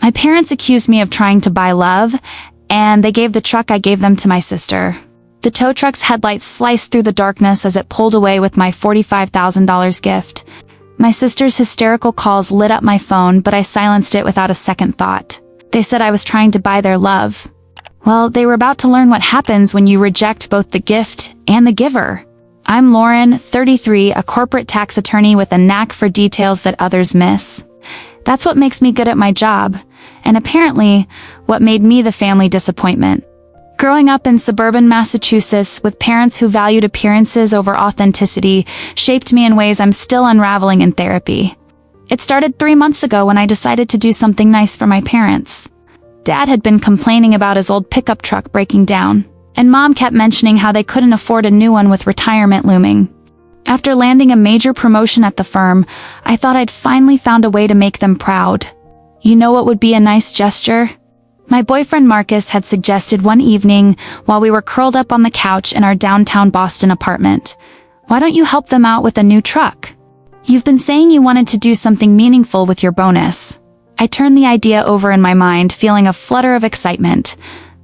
My parents accused me of trying to buy love, and they gave the truck I gave them to my sister. The tow truck's headlights sliced through the darkness as it pulled away with my $45,000 gift. My sister's hysterical calls lit up my phone, but I silenced it without a second thought. They said I was trying to buy their love. Well, they were about to learn what happens when you reject both the gift and the giver. I'm Lauren, 33, a corporate tax attorney with a knack for details that others miss. That's what makes me good at my job, and apparently, what made me the family disappointment. Growing up in suburban Massachusetts with parents who valued appearances over authenticity shaped me in ways I'm still unraveling in therapy. It started 3 months ago when I decided to do something nice for my parents. Dad had been complaining about his old pickup truck breaking down, and Mom kept mentioning how they couldn't afford a new one with retirement looming. After landing a major promotion at the firm, I thought I'd finally found a way to make them proud. You know what would be a nice gesture? My boyfriend Marcus had suggested one evening while we were curled up on the couch in our downtown Boston apartment. Why don't you help them out with a new truck? You've been saying you wanted to do something meaningful with your bonus. I turned the idea over in my mind, feeling a flutter of excitement.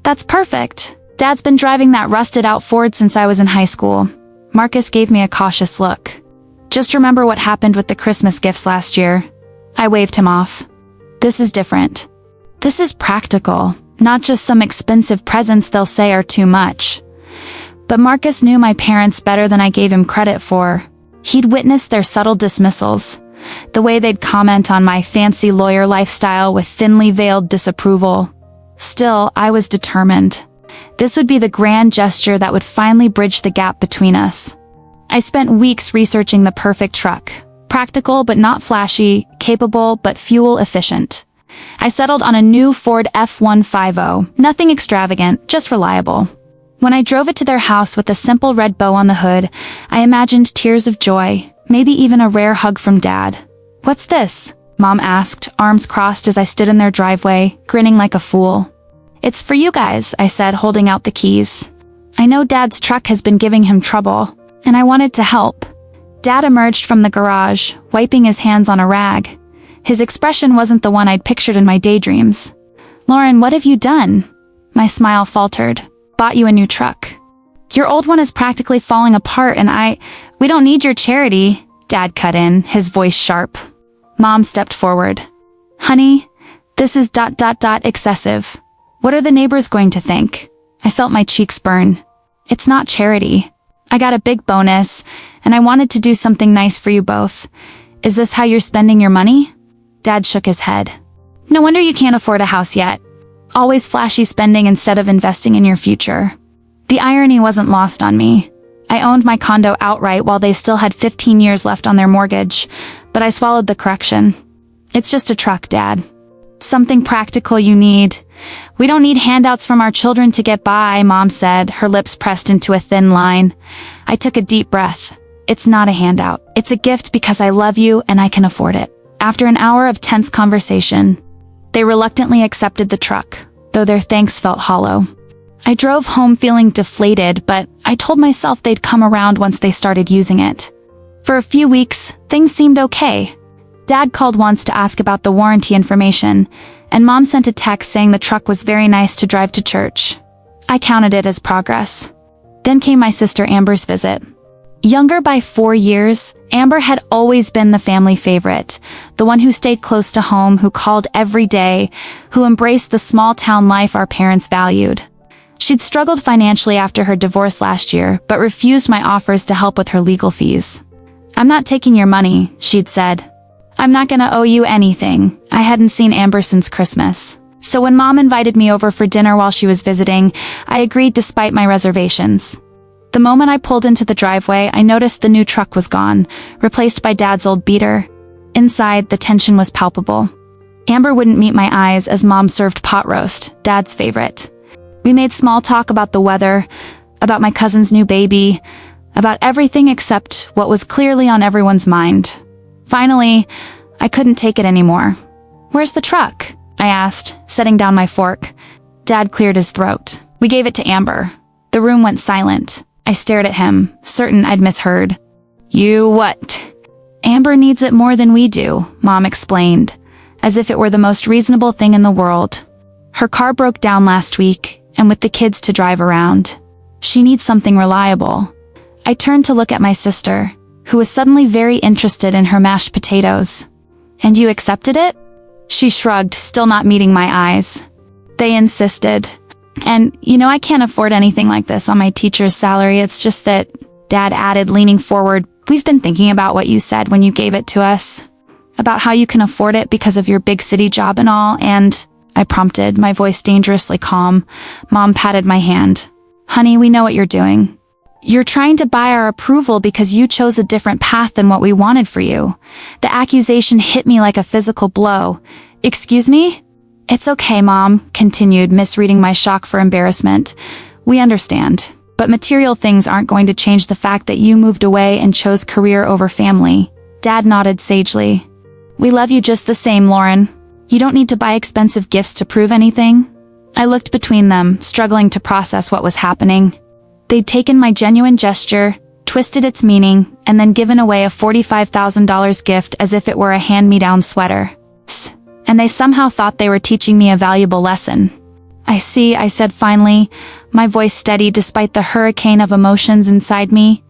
That's perfect. Dad's been driving that rusted-out Ford since I was in high school. Marcus gave me a cautious look. Just remember what happened with the Christmas gifts last year. I waved him off. This is different. This is practical, not just some expensive presents they'll say are too much. But Marcus knew my parents better than I gave him credit for. He'd witnessed their subtle dismissals, the way they'd comment on my fancy lawyer lifestyle with thinly veiled disapproval. Still, I was determined. This would be the grand gesture that would finally bridge the gap between us. I spent weeks researching the perfect truck. Practical but not flashy, capable but fuel efficient. I settled on a new Ford F-150, nothing extravagant, just reliable. When I drove it to their house with a simple red bow on the hood, I imagined tears of joy, maybe even a rare hug from Dad. "What's this?" Mom asked, arms crossed as I stood in their driveway, grinning like a fool. "It's for you guys," I said, holding out the keys. I know Dad's truck has been giving him trouble, and I wanted to help. Dad emerged from the garage, wiping his hands on a rag. His expression wasn't the one I'd pictured in my daydreams. "Lauren, what have you done?" My smile faltered. "Bought you a new truck. Your old one is practically falling apart and we don't need your charity," Dad cut in, his voice sharp. Mom stepped forward. "Honey, this is ... excessive. What are the neighbors going to think?" I felt my cheeks burn. "It's not charity. I got a big bonus, and I wanted to do something nice for you both. Is this how you're spending your money?" Dad shook his head. "No wonder you can't afford a house yet. Always flashy spending instead of investing in your future." The irony wasn't lost on me. I owned my condo outright while they still had 15 years left on their mortgage, but I swallowed the correction. "It's just a truck, Dad. Something practical you need. We don't need handouts from our children to get by," Mom said, her lips pressed into a thin line. I took a deep breath. "It's not a handout. It's a gift because I love you and I can afford it." After an hour of tense conversation, they reluctantly accepted the truck, though their thanks felt hollow. I drove home feeling deflated, but I told myself they'd come around once they started using it. For a few weeks, things seemed okay. Dad called once to ask about the warranty information, and Mom sent a text saying the truck was very nice to drive to church. I counted it as progress. Then came my sister Amber's visit. Younger by 4 years, Amber had always been the family favorite, the one who stayed close to home, who called every day, who embraced the small-town life our parents valued. She'd struggled financially after her divorce last year, but refused my offers to help with her legal fees. "I'm not taking your money," she'd said. "I'm not gonna owe you anything." I hadn't seen Amber since Christmas. So when Mom invited me over for dinner while she was visiting, I agreed despite my reservations. The moment I pulled into the driveway, I noticed the new truck was gone, replaced by Dad's old beater. Inside, the tension was palpable. Amber wouldn't meet my eyes as Mom served pot roast, Dad's favorite. We made small talk about the weather, about my cousin's new baby, about everything except what was clearly on everyone's mind. Finally, I couldn't take it anymore. "Where's the truck?" I asked, setting down my fork. Dad cleared his throat. "We gave it to Amber." The room went silent. I stared at him, certain I'd misheard. "You what?" "Amber needs it more than we do," Mom explained. as if it were the most reasonable thing in the world. Her car broke down last week, and with the kids to drive around, she needs something reliable. I turned to look at my sister, who was suddenly very interested in her mashed potatoes. "And you accepted it?" She shrugged, still not meeting my eyes. "They insisted. And, I can't afford anything like this on my teacher's salary. It's just that," Dad added, leaning forward, "we've been thinking about what you said when you gave it to us. About how you can afford it because of your big city job and all, and," I prompted, my voice dangerously calm. Mom patted my hand. "Honey, we know what you're doing. You're trying to buy our approval because you chose a different path than what we wanted for you." The accusation hit me like a physical blow. "Excuse me?" "It's okay, Mom," continued, misreading my shock for embarrassment. "We understand. But material things aren't going to change the fact that you moved away and chose career over family." Dad nodded sagely. "We love you just the same, Lauren. You don't need to buy expensive gifts to prove anything." I looked between them, struggling to process what was happening. They'd taken my genuine gesture, twisted its meaning, and then given away a $45,000 gift as if it were a hand-me-down sweater. And they somehow thought they were teaching me a valuable lesson. "I see," I said finally, my voice steady despite the hurricane of emotions inside me.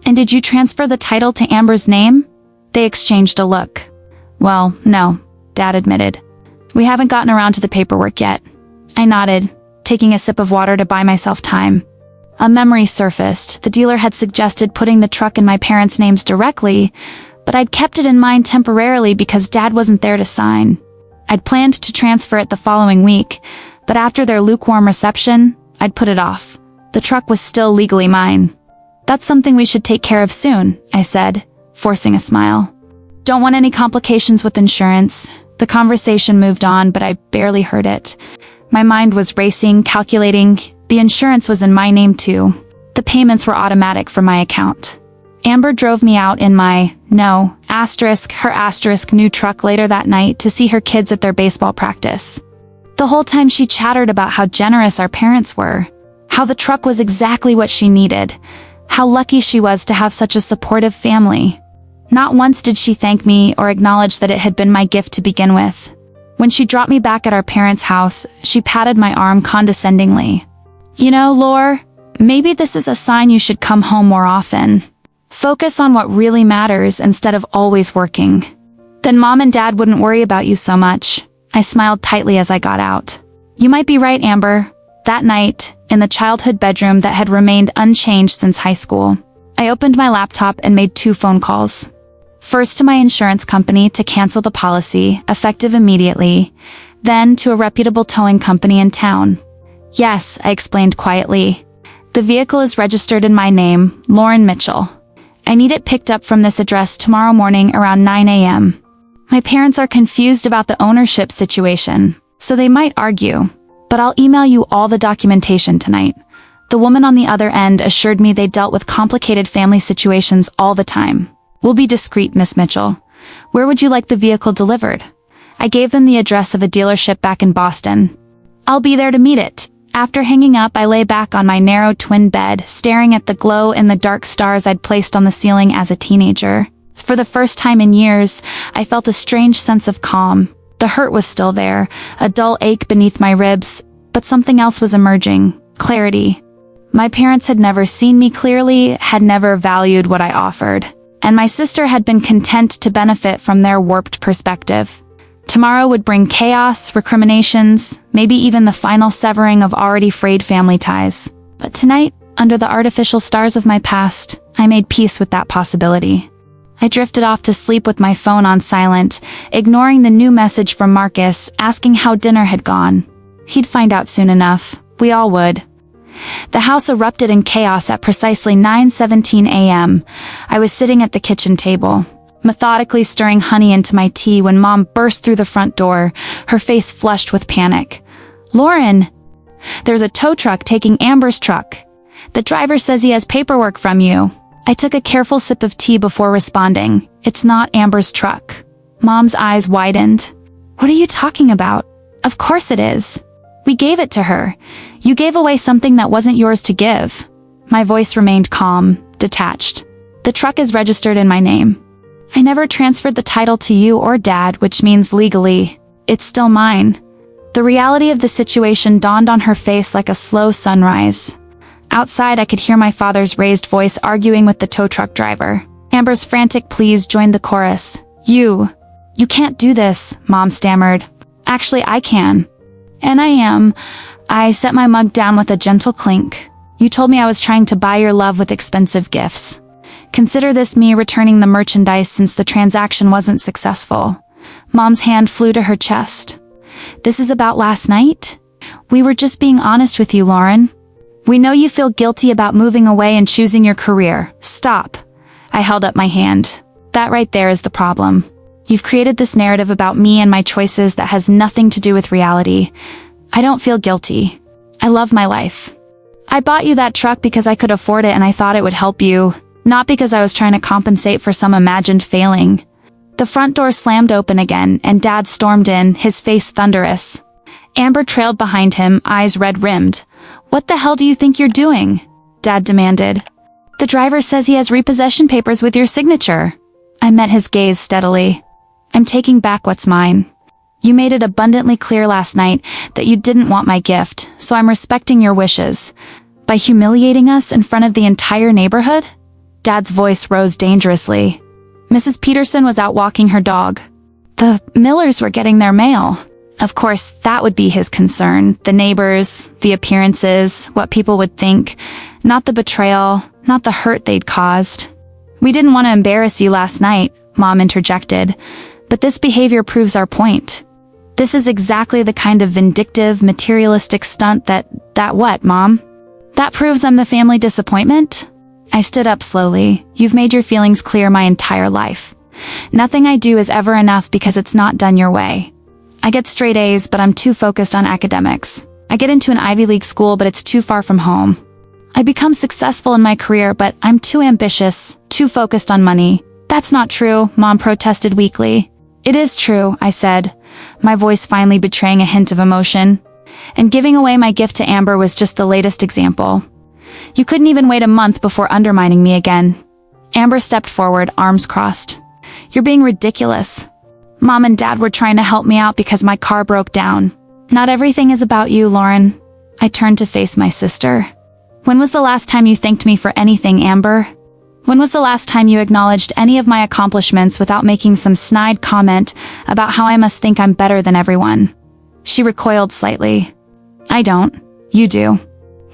"And did you transfer the title to Amber's name?" They exchanged a look. "Well, no," Dad admitted. "We haven't gotten around to the paperwork yet." I nodded, taking a sip of water to buy myself time. A memory surfaced. The dealer had suggested putting the truck in my parents' names directly, but I'd kept it in mind temporarily because Dad wasn't there to sign. I'd planned to transfer it the following week, but after their lukewarm reception, I'd put it off. The truck was still legally mine. "That's something we should take care of soon," I said, forcing a smile. "Don't want any complications with insurance." The conversation moved on, but I barely heard it. My mind was racing, calculating. The insurance was in my name too. The payments were automatic from my account. Amber drove me out in my, her new truck later that night to see her kids at their baseball practice. The whole time she chattered about how generous our parents were, how the truck was exactly what she needed, how lucky she was to have such a supportive family. Not once did she thank me or acknowledge that it had been my gift to begin with. When she dropped me back at our parents' house, she patted my arm condescendingly. "Laure, maybe this is a sign you should come home more often. Focus on what really matters instead of always working. Then Mom and Dad wouldn't worry about you so much." I smiled tightly as I got out. "You might be right, Amber." That night, in the childhood bedroom that had remained unchanged since high school, I opened my laptop and made 2 phone calls. First to my insurance company to cancel the policy, effective immediately, then to a reputable towing company in town. "Yes," I explained quietly. "The vehicle is registered in my name, Lauren Mitchell. I need it picked up from this address tomorrow morning around 9 a.m. My parents are confused about the ownership situation, so they might argue, but I'll email you all the documentation tonight." The woman on the other end assured me they dealt with complicated family situations all the time. "We'll be discreet, Miss Mitchell. Where would you like the vehicle delivered?" I gave them the address of a dealership back in Boston. "I'll be there to meet it." After hanging up, I lay back on my narrow twin bed, staring at the glow-in-the-dark stars I'd placed on the ceiling as a teenager. For the first time in years, I felt a strange sense of calm. The hurt was still there, a dull ache beneath my ribs, but something else was emerging, clarity. My parents had never seen me clearly, had never valued what I offered, and my sister had been content to benefit from their warped perspective. Tomorrow would bring chaos, recriminations, maybe even the final severing of already frayed family ties. But tonight, under the artificial stars of my past, I made peace with that possibility. I drifted off to sleep with my phone on silent, ignoring the new message from Marcus asking how dinner had gone. He'd find out soon enough. We all would. The house erupted in chaos at precisely 9:17 a.m. I was sitting at the kitchen table, methodically stirring honey into my tea when Mom burst through the front door, her face flushed with panic. "Lauren, there's a tow truck taking Amber's truck. The driver says he has paperwork from you." I took a careful sip of tea before responding. "It's not Amber's truck." Mom's eyes widened. "What are you talking about? Of course it is. We gave it to her. You gave away something that wasn't yours to give." My voice remained calm, detached. "The truck is registered in my name. I never transferred the title to you or Dad, which means legally, it's still mine. The reality of the situation dawned on her face like a slow sunrise. Outside, I could hear my father's raised voice arguing with the tow truck driver. Amber's frantic pleas joined the chorus. You can't do this, Mom stammered. Actually, I can. And I am. I set my mug down with a gentle clink. You told me I was trying to buy your love with expensive gifts. Consider this me returning the merchandise since the transaction wasn't successful. Mom's hand flew to her chest. This is about last night? We were just being honest with you, Lauren. We know you feel guilty about moving away and choosing your career. Stop. I held up my hand. That right there is the problem. You've created this narrative about me and my choices that has nothing to do with reality. I don't feel guilty. I love my life. I bought you that truck because I could afford it and I thought it would help you, not because I was trying to compensate for some imagined failing. The front door slammed open again, and Dad stormed in, his face thunderous. Amber trailed behind him, eyes red-rimmed. What the hell do you think you're doing? Dad demanded. The driver says he has repossession papers with your signature. I met his gaze steadily. I'm taking back what's mine. You made it abundantly clear last night that you didn't want my gift, so I'm respecting your wishes. By humiliating us in front of the entire neighborhood? Dad's voice rose dangerously. Mrs. Peterson was out walking her dog. The Millers were getting their mail. Of course, that would be his concern. The neighbors, the appearances, what people would think. Not the betrayal, not the hurt they'd caused. We didn't want to embarrass you last night, Mom interjected. But this behavior proves our point. This is exactly the kind of vindictive, materialistic stunt that what, Mom? That proves I'm the family disappointment? I stood up slowly. You've made your feelings clear my entire life. Nothing I do is ever enough because it's not done your way. I get straight A's, but I'm too focused on academics. I get into an Ivy League school, but it's too far from home. I become successful in my career, but I'm too ambitious, too focused on money. That's not true, Mom protested weakly. It is true, I said, my voice finally betraying a hint of emotion. And giving away my gift to Amber was just the latest example. You couldn't even wait a month before undermining me again. Amber stepped forward, arms crossed. You're being ridiculous. Mom and Dad were trying to help me out because my car broke down. Not everything is about you, Lauren. I turned to face my sister. When was the last time you thanked me for anything, Amber? When was the last time you acknowledged any of my accomplishments without making some snide comment about how I must think I'm better than everyone? She recoiled slightly. I don't. You do.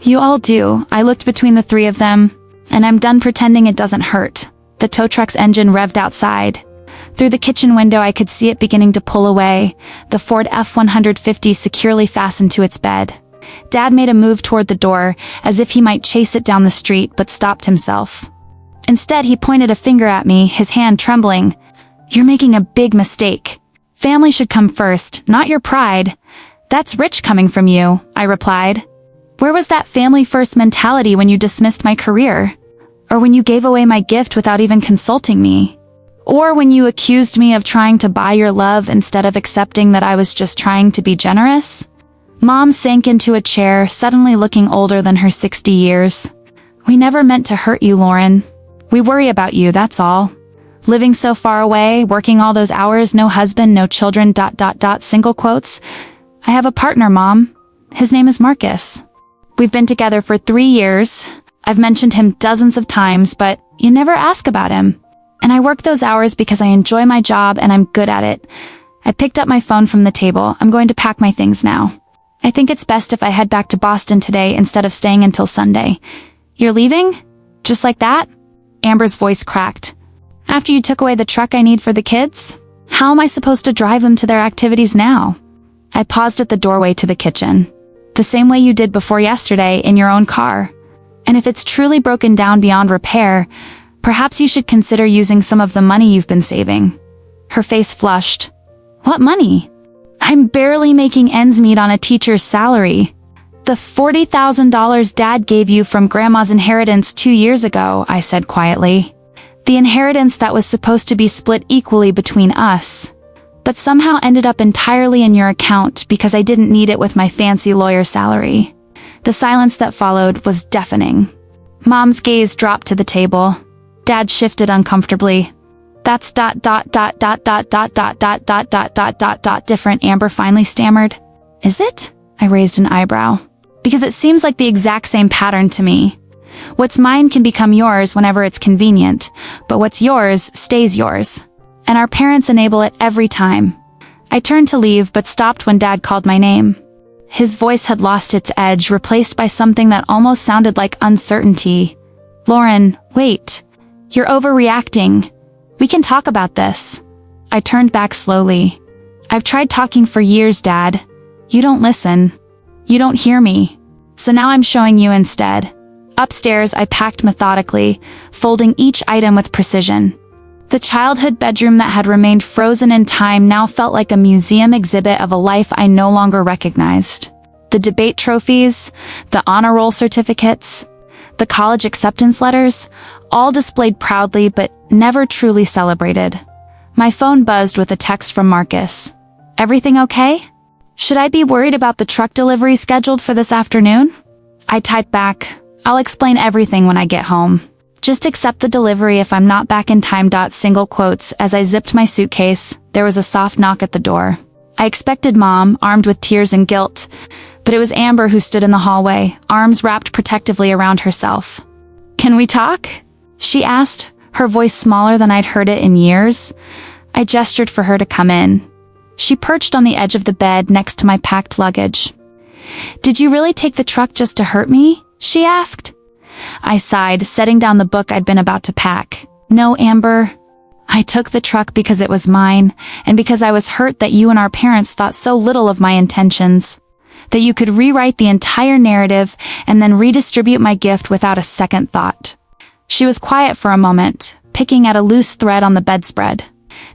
You all do. I looked between the three of them, and I'm done pretending it doesn't hurt. The tow truck's engine revved outside. Through the kitchen window I could see it beginning to pull away, the Ford F-150 securely fastened to its bed. Dad made a move toward the door, as if he might chase it down the street, but stopped himself. Instead, he pointed a finger at me, his hand trembling. You're making a big mistake. Family should come first, not your pride. That's rich coming from you, I replied. Where was that family-first mentality when you dismissed my career? Or when you gave away my gift without even consulting me? Or when you accused me of trying to buy your love instead of accepting that I was just trying to be generous? Mom sank into a chair, suddenly looking older than her 60 years. We never meant to hurt you, Lauren. We worry about you, that's all. Living so far away, working all those hours, no husband, no children, ... single quotes. I have a partner, Mom. His name is Marcus. We've been together for 3 years. I've mentioned him dozens of times, but you never ask about him. And I work those hours because I enjoy my job and I'm good at it. I picked up my phone from the table. I'm going to pack my things now. I think it's best if I head back to Boston today instead of staying until Sunday. You're leaving? Just like that? Amber's voice cracked. After you took away the truck I need for the kids? How am I supposed to drive them to their activities now? I paused at the doorway to the kitchen. The same way you did before yesterday, in your own car. And if it's truly broken down beyond repair, perhaps you should consider using some of the money you've been saving. Her face flushed. What money? I'm barely making ends meet on a teacher's salary. The $40,000 Dad gave you from Grandma's inheritance 2 years ago, I said quietly. The inheritance that was supposed to be split equally between us, but somehow ended up entirely in your account because I didn't need it with my fancy lawyer salary. The silence that followed was deafening. Mom's gaze dropped to the table. Dad shifted uncomfortably. That's different, Amber finally stammered. Is it? I raised an eyebrow. Because it seems like the exact same pattern to me. What's mine can become yours whenever it's convenient, but what's yours stays yours. And our parents enable it every time. I turned to leave but stopped when Dad called my name. His voice had lost its edge, replaced by something that almost sounded like uncertainty. Lauren, wait. You're overreacting. We can talk about this. I turned back slowly. I've tried talking for years, Dad. You don't listen. You don't hear me. So now I'm showing you instead. Upstairs, I packed methodically, folding each item with precision. The childhood bedroom that had remained frozen in time now felt like a museum exhibit of a life I no longer recognized. The debate trophies, the honor roll certificates, the college acceptance letters, all displayed proudly but never truly celebrated. My phone buzzed with a text from Marcus. Everything okay? Should I be worried about the truck delivery scheduled for this afternoon? I typed back, I'll explain everything when I get home. Just accept the delivery if I'm not back in time. Single quotes. As I zipped my suitcase, there was a soft knock at the door. I expected Mom, armed with tears and guilt, but it was Amber who stood in the hallway, arms wrapped protectively around herself. Can we talk? She asked, her voice smaller than I'd heard it in years. I gestured for her to come in. She perched on the edge of the bed next to my packed luggage. Did you really take the truck just to hurt me? She asked. I sighed, setting down the book I'd been about to pack. No, Amber. I took the truck because it was mine, and because I was hurt that you and our parents thought so little of my intentions. That you could rewrite the entire narrative and then redistribute my gift without a second thought. She was quiet for a moment, picking at a loose thread on the bedspread.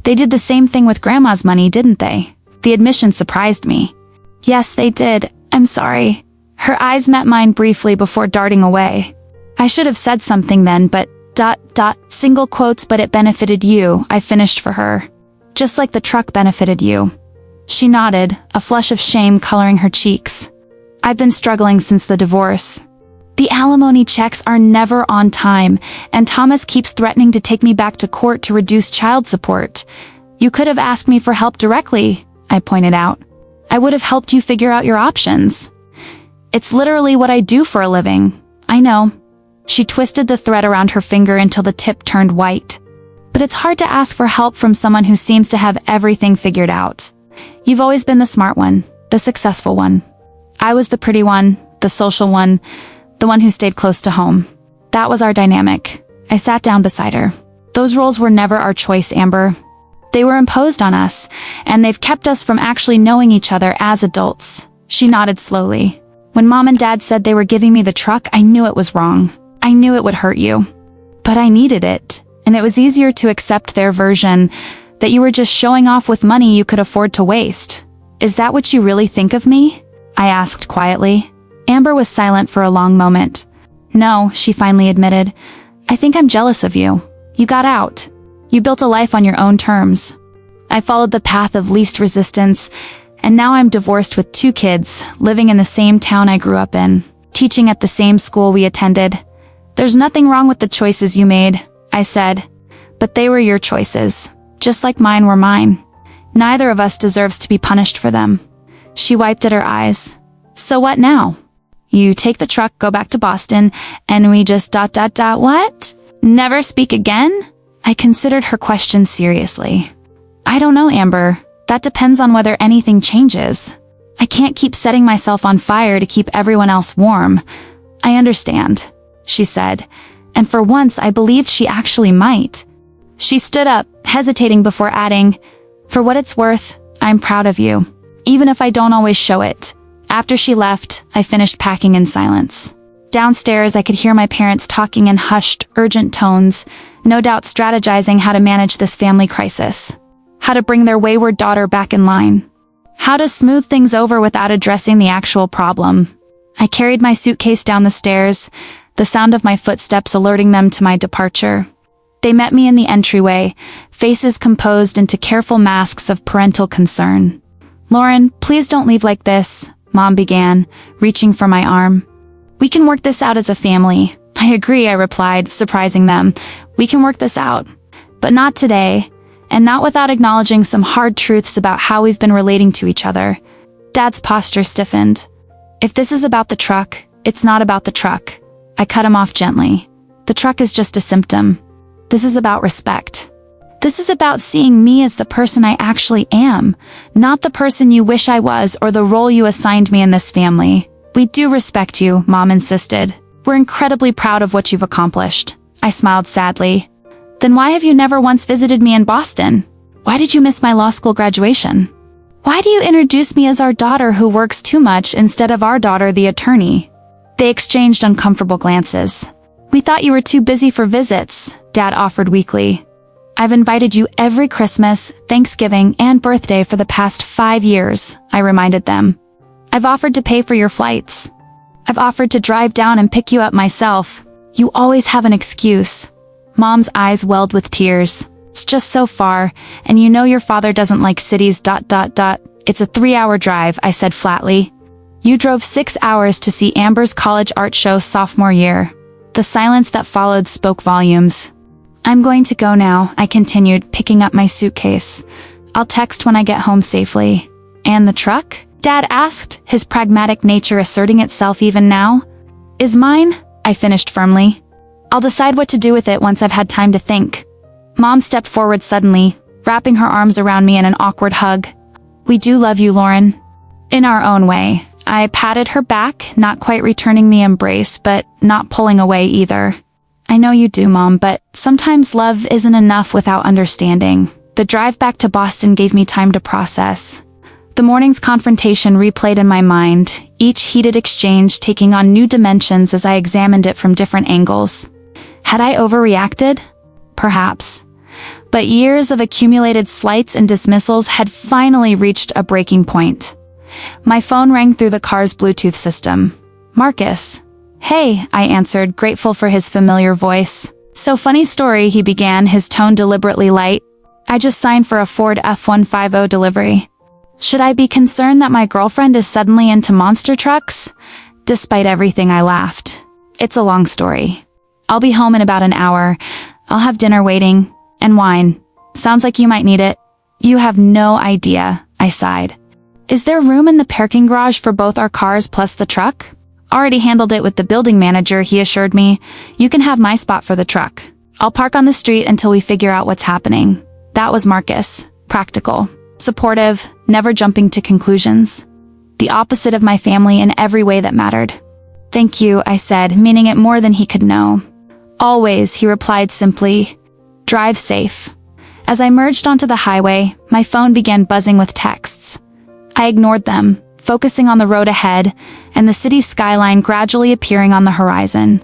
They did the same thing with Grandma's money, didn't they? The admission surprised me. Yes, they did. I'm sorry. Her eyes met mine briefly before darting away. I should have said something then, but single quotes, but it benefited you, I finished for her. Just like the truck benefited you. She nodded, a flush of shame coloring her cheeks. I've been struggling since the divorce. The alimony checks are never on time, and Thomas keeps threatening to take me back to court to reduce child support. You could have asked me for help directly, I pointed out. I would have helped you figure out your options. It's literally what I do for a living. I know. She twisted the thread around her finger until the tip turned white. But it's hard to ask for help from someone who seems to have everything figured out. You've always been the smart one, the successful one. I was the pretty one, the social one, the one who stayed close to home. That was our dynamic. I sat down beside her. Those roles were never our choice, Amber. They were imposed on us, and they've kept us from actually knowing each other as adults. She nodded slowly. When Mom and Dad said they were giving me the truck, I knew it was wrong. I knew it would hurt you. But I needed it, and it was easier to accept their version, that you were just showing off with money you could afford to waste. Is that what you really think of me? I asked quietly. Amber was silent for a long moment. No, she finally admitted. I think I'm jealous of you. You got out. You built a life on your own terms. I followed the path of least resistance, and now I'm divorced with 2 kids, living in the same town I grew up in, teaching at the same school we attended. There's nothing wrong with the choices you made, I said, but they were your choices, just like mine were mine. Neither of us deserves to be punished for them. She wiped at her eyes. So what now? You take the truck, go back to Boston, and we just what? Never speak again? I considered her question seriously. I don't know, Amber. That depends on whether anything changes. I can't keep setting myself on fire to keep everyone else warm. I understand, she said, and for once I believed she actually might. She stood up, hesitating before adding, for what it's worth, I'm proud of you, even if I don't always show it. After she left, I finished packing in silence. Downstairs, I could hear my parents talking in hushed, urgent tones, no doubt strategizing how to manage this family crisis. How to bring their wayward daughter back in line. How to smooth things over without addressing the actual problem. I carried my suitcase down the stairs, the sound of my footsteps alerting them to my departure. They met me in the entryway, faces composed into careful masks of parental concern. Lauren, please don't leave like this, Mom began, reaching for my arm. We can work this out as a family. I agree, I replied, surprising them. We can work this out. But not today, and not without acknowledging some hard truths about how we've been relating to each other. Dad's posture stiffened. If this is about the truck, it's not about the truck. I cut him off gently. The truck is just a symptom. This is about respect. This is about seeing me as the person I actually am, not the person you wish I was or the role you assigned me in this family. We do respect you, Mom insisted. We're incredibly proud of what you've accomplished. I smiled sadly. Then why have you never once visited me in Boston? Why did you miss my law school graduation? Why do you introduce me as our daughter who works too much instead of our daughter, the attorney? They exchanged uncomfortable glances. We thought you were too busy for visits, Dad offered weakly. I've invited you every Christmas, Thanksgiving, and birthday for the past 5 years, I reminded them. I've offered to pay for your flights. I've offered to drive down and pick you up myself. You always have an excuse. Mom's eyes welled with tears. It's just so far, and you know your father doesn't like cities. It's a 3-hour drive, I said flatly. You drove 6 hours to see Amber's college art show sophomore year. The silence that followed spoke volumes. I'm going to go now, I continued, picking up my suitcase. I'll text when I get home safely. And the truck? Dad asked, his pragmatic nature asserting itself even now. Is mine? I finished firmly. I'll decide what to do with it once I've had time to think. Mom stepped forward suddenly, wrapping her arms around me in an awkward hug. We do love you, Lauren. In our own way. I patted her back, not quite returning the embrace, but not pulling away either. I know you do, Mom, but sometimes love isn't enough without understanding. The drive back to Boston gave me time to process. The morning's confrontation replayed in my mind, each heated exchange taking on new dimensions as I examined it from different angles. Had I overreacted? Perhaps. But years of accumulated slights and dismissals had finally reached a breaking point. My phone rang through the car's Bluetooth system. Marcus. Hey, I answered, grateful for his familiar voice. So funny story, he began, his tone deliberately light. I just signed for a Ford F-150 delivery. Should I be concerned that my girlfriend is suddenly into monster trucks? Despite everything, I laughed. It's a long story. I'll be home in about an hour. I'll have dinner waiting. And wine. Sounds like you might need it. You have no idea, I sighed. Is there room in the parking garage for both our cars plus the truck? Already handled it with the building manager, he assured me. You can have my spot for the truck. I'll park on the street until we figure out what's happening. That was Marcus. Practical. Supportive, never jumping to conclusions. The opposite of my family in every way that mattered. Thank you, I said, meaning it more than he could know. Always, he replied simply. Drive safe. As I merged onto the highway, my phone began buzzing with texts. I ignored them, focusing on the road ahead, and the city's skyline gradually appearing on the horizon.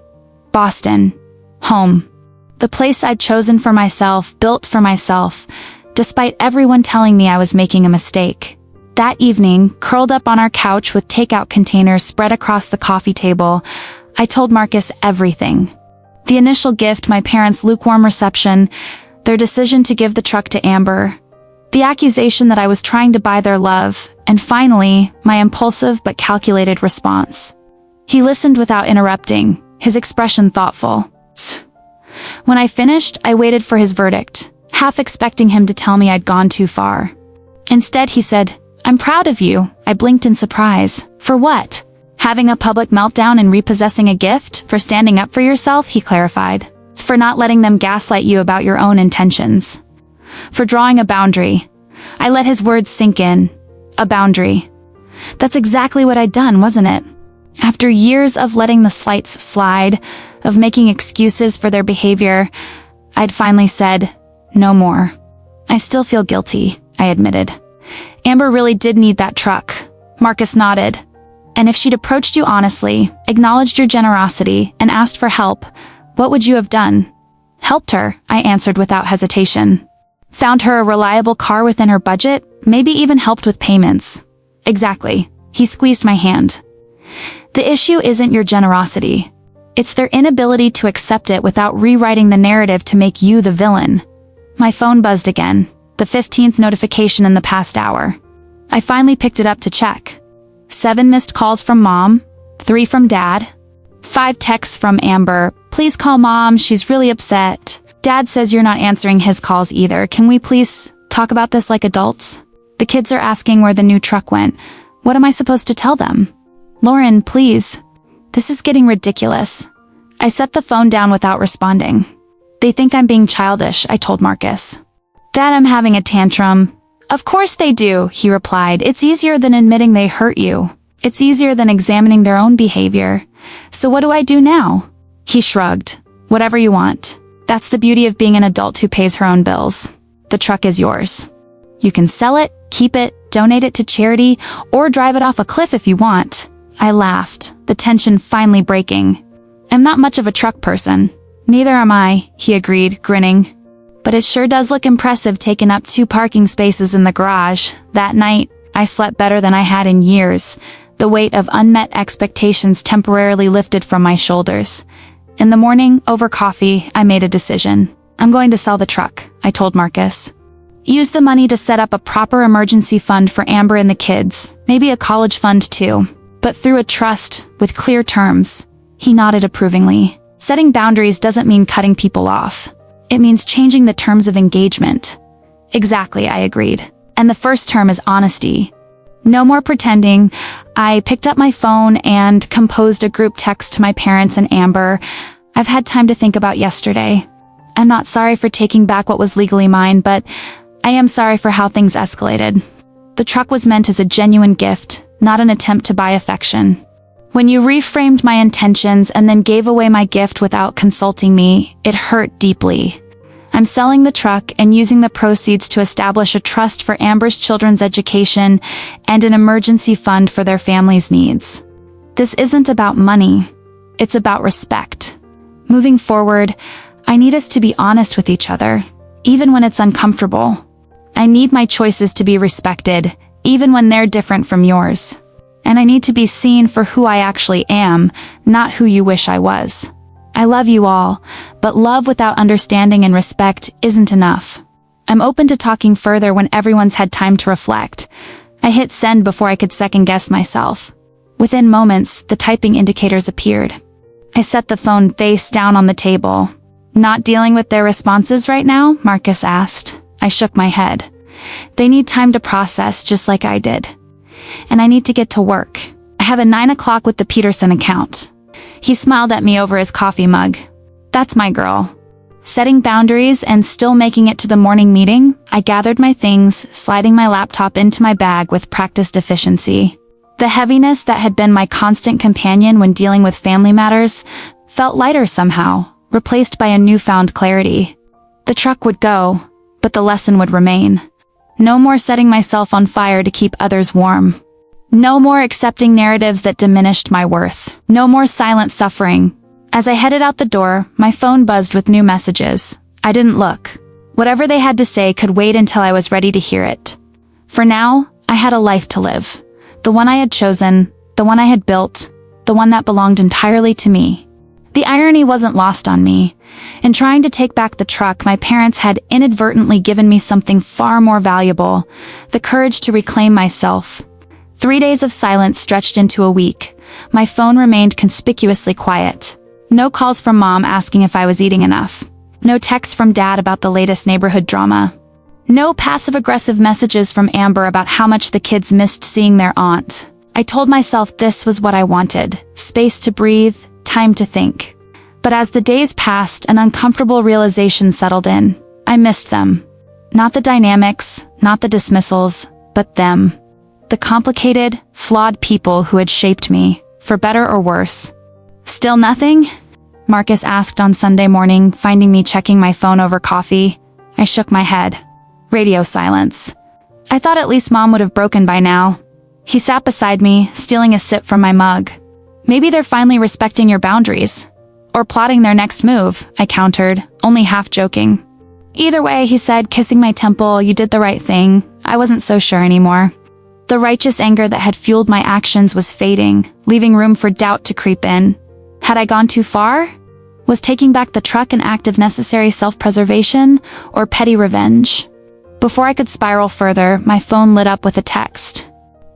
Boston. Home. The place I'd chosen for myself, built for myself, despite everyone telling me I was making a mistake. That evening, curled up on our couch with takeout containers spread across the coffee table, I told Marcus everything. The initial gift, my parents' lukewarm reception, their decision to give the truck to Amber, the accusation that I was trying to buy their love, and finally, my impulsive but calculated response. He listened without interrupting, his expression thoughtful. When I finished, I waited for his verdict, half expecting him to tell me I'd gone too far. Instead, he said, I'm proud of you. I blinked in surprise. For what? Having a public meltdown and repossessing a gift? For standing up for yourself, he clarified. For not letting them gaslight you about your own intentions. For drawing a boundary. I let his words sink in. A boundary. That's exactly what I'd done, wasn't it? After years of letting the slights slide, of making excuses for their behavior, I'd finally said, no more. I still feel guilty, I admitted. Amber really did need that truck. Marcus nodded. And if she'd approached you honestly, acknowledged your generosity, and asked for help, what would you have done? Helped her, I answered without hesitation. Found her a reliable car within her budget, maybe even helped with payments. Exactly. He squeezed my hand. The issue isn't your generosity. It's their inability to accept it without rewriting the narrative to make you the villain. My phone buzzed again, the 15th notification in the past hour. I finally picked it up to check. 7 missed calls from Mom, 3 from Dad, 5 texts from Amber, please call Mom, she's really upset. Dad says you're not answering his calls either. Can we please talk about this like adults? The kids are asking where the new truck went. What am I supposed to tell them? Lauren, please. This is getting ridiculous. I set the phone down without responding. They think I'm being childish, I told Marcus. That I'm having a tantrum. Of course they do, he replied. It's easier than admitting they hurt you. It's easier than examining their own behavior. So what do I do now? He shrugged. Whatever you want. That's the beauty of being an adult who pays her own bills. The truck is yours. You can sell it, keep it, donate it to charity, or drive it off a cliff if you want. I laughed, the tension finally breaking. I'm not much of a truck person. Neither am I, he agreed, grinning. But it sure does look impressive taking up 2 parking spaces in the garage. That night, I slept better than I had in years. The weight of unmet expectations temporarily lifted from my shoulders. In the morning, over coffee, I made a decision. I'm going to sell the truck, I told Marcus. Use the money to set up a proper emergency fund for Amber and the kids, maybe a college fund too, but through a trust, with clear terms. He nodded approvingly. Setting boundaries doesn't mean cutting people off. It means changing the terms of engagement. Exactly, I agreed. And the first term is honesty. No more pretending. I picked up my phone and composed a group text to my parents and Amber. I've had time to think about yesterday. I'm not sorry for taking back what was legally mine, but I am sorry for how things escalated. The truck was meant as a genuine gift, not an attempt to buy affection. When you reframed my intentions and then gave away my gift without consulting me, it hurt deeply. I'm selling the truck and using the proceeds to establish a trust for Amber's children's education and an emergency fund for their family's needs. This isn't about money. It's about respect. Moving forward, I need us to be honest with each other, even when it's uncomfortable. I need my choices to be respected, even when they're different from yours. And I need to be seen for who I actually am, not who you wish I was. I love you all, but love without understanding and respect isn't enough. I'm open to talking further when everyone's had time to reflect. I hit send before I could second-guess myself. Within moments, the typing indicators appeared. I set the phone face down on the table. Not dealing with their responses right now? Marcus asked. I shook my head. They need time to process just like I did. And I need to get to work. I have a 9 o'clock with the Peterson account. He smiled at me over his coffee mug. That's my girl. Setting boundaries and still making it to the morning meeting, I gathered my things, sliding my laptop into my bag with practiced efficiency. The heaviness that had been my constant companion when dealing with family matters felt lighter somehow, replaced by a newfound clarity. The truck would go, but the lesson would remain. No more setting myself on fire to keep others warm. No more accepting narratives that diminished my worth. No more silent suffering. As I headed out the door, my phone buzzed with new messages. I didn't look. Whatever they had to say could wait until I was ready to hear it. For now, I had a life to live. The one I had chosen, the one I had built, the one that belonged entirely to me. The irony wasn't lost on me. In trying to take back the truck, my parents had inadvertently given me something far more valuable, the courage to reclaim myself. 3 days of silence stretched into a week. My phone remained conspicuously quiet. No calls from Mom asking if I was eating enough. No texts from Dad about the latest neighborhood drama. No passive-aggressive messages from Amber about how much the kids missed seeing their aunt. I told myself this was what I wanted. Space to breathe, time to think. But as the days passed, an uncomfortable realization settled in. I missed them. Not the dynamics, not the dismissals, but them. The complicated, flawed people who had shaped me, for better or worse. Still nothing? Marcus asked on Sunday morning, finding me checking my phone over coffee. I shook my head. Radio silence. I thought at least Mom would have broken by now. He sat beside me, stealing a sip from my mug. Maybe they're finally respecting your boundaries. Or plotting their next move, I countered, only half joking. Either way, he said, kissing my temple, you did the right thing. I wasn't so sure anymore. The righteous anger that had fueled my actions was fading, leaving room for doubt to creep in. Had I gone too far? Was taking back the truck an act of necessary self-preservation, or petty revenge? Before I could spiral further, my phone lit up with a text.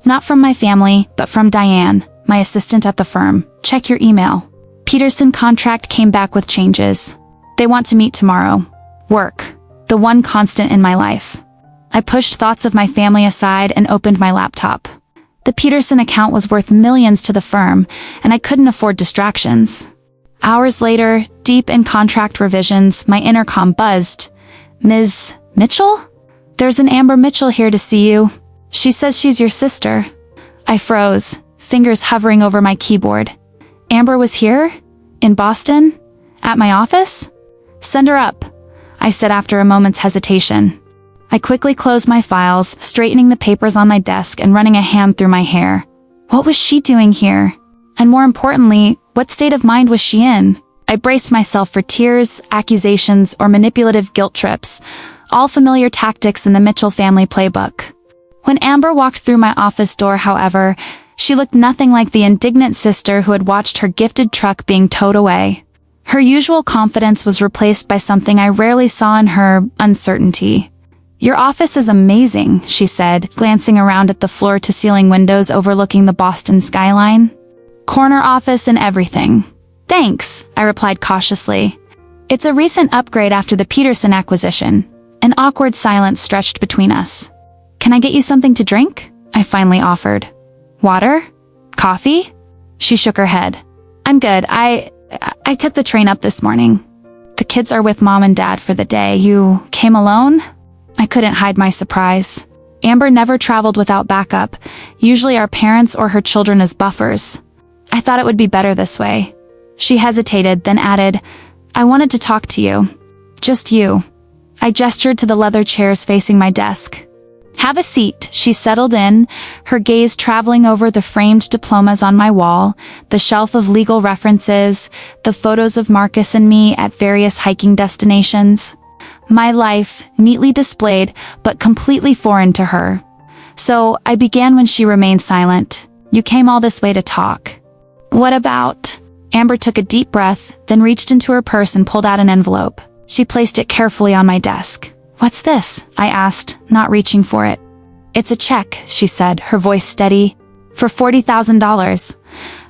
Not from my family, but from Diane, my assistant at the firm. Check your email. Peterson contract came back with changes. They want to meet tomorrow. Work. The one constant in my life. I pushed thoughts of my family aside and opened my laptop. The Peterson account was worth millions to the firm, and I couldn't afford distractions. Hours later, deep in contract revisions, my intercom buzzed. Ms. Mitchell? There's an Amber Mitchell here to see you. She says she's your sister. I froze, fingers hovering over my keyboard. Amber was here? In Boston? At my office? Send her up, I said after a moment's hesitation. I quickly closed my files, straightening the papers on my desk and running a hand through my hair. What was she doing here? And more importantly, what state of mind was she in? I braced myself for tears, accusations, or manipulative guilt trips, all familiar tactics in the Mitchell family playbook. When Amber walked through my office door, however, she looked nothing like the indignant sister who had watched her gifted truck being towed away. Her usual confidence was replaced by something I rarely saw in her: uncertainty. Your office is amazing, she said, glancing around at the floor-to-ceiling windows overlooking the Boston skyline. Corner office and everything. Thanks, I replied cautiously. It's a recent upgrade after the Peterson acquisition. An awkward silence stretched between us. Can I get you something to drink? I finally offered. Water? Coffee? She shook her head. I'm good. I took the train up this morning. The kids are with Mom and Dad for the day. You came alone? I couldn't hide my surprise. Amber never traveled without backup, usually our parents or her children as buffers. I thought it would be better this way. She hesitated, then added, I wanted to talk to you. Just you. I gestured to the leather chairs facing my desk. Have a seat, she settled in, her gaze traveling over the framed diplomas on my wall, the shelf of legal references, the photos of Marcus and me at various hiking destinations. My life, neatly displayed, but completely foreign to her. So I began when she remained silent. You came all this way to talk. What about? Amber took a deep breath, then reached into her purse and pulled out an envelope. She placed it carefully on my desk. What's this? I asked, not reaching for it. It's a check, she said, her voice steady. For $40,000.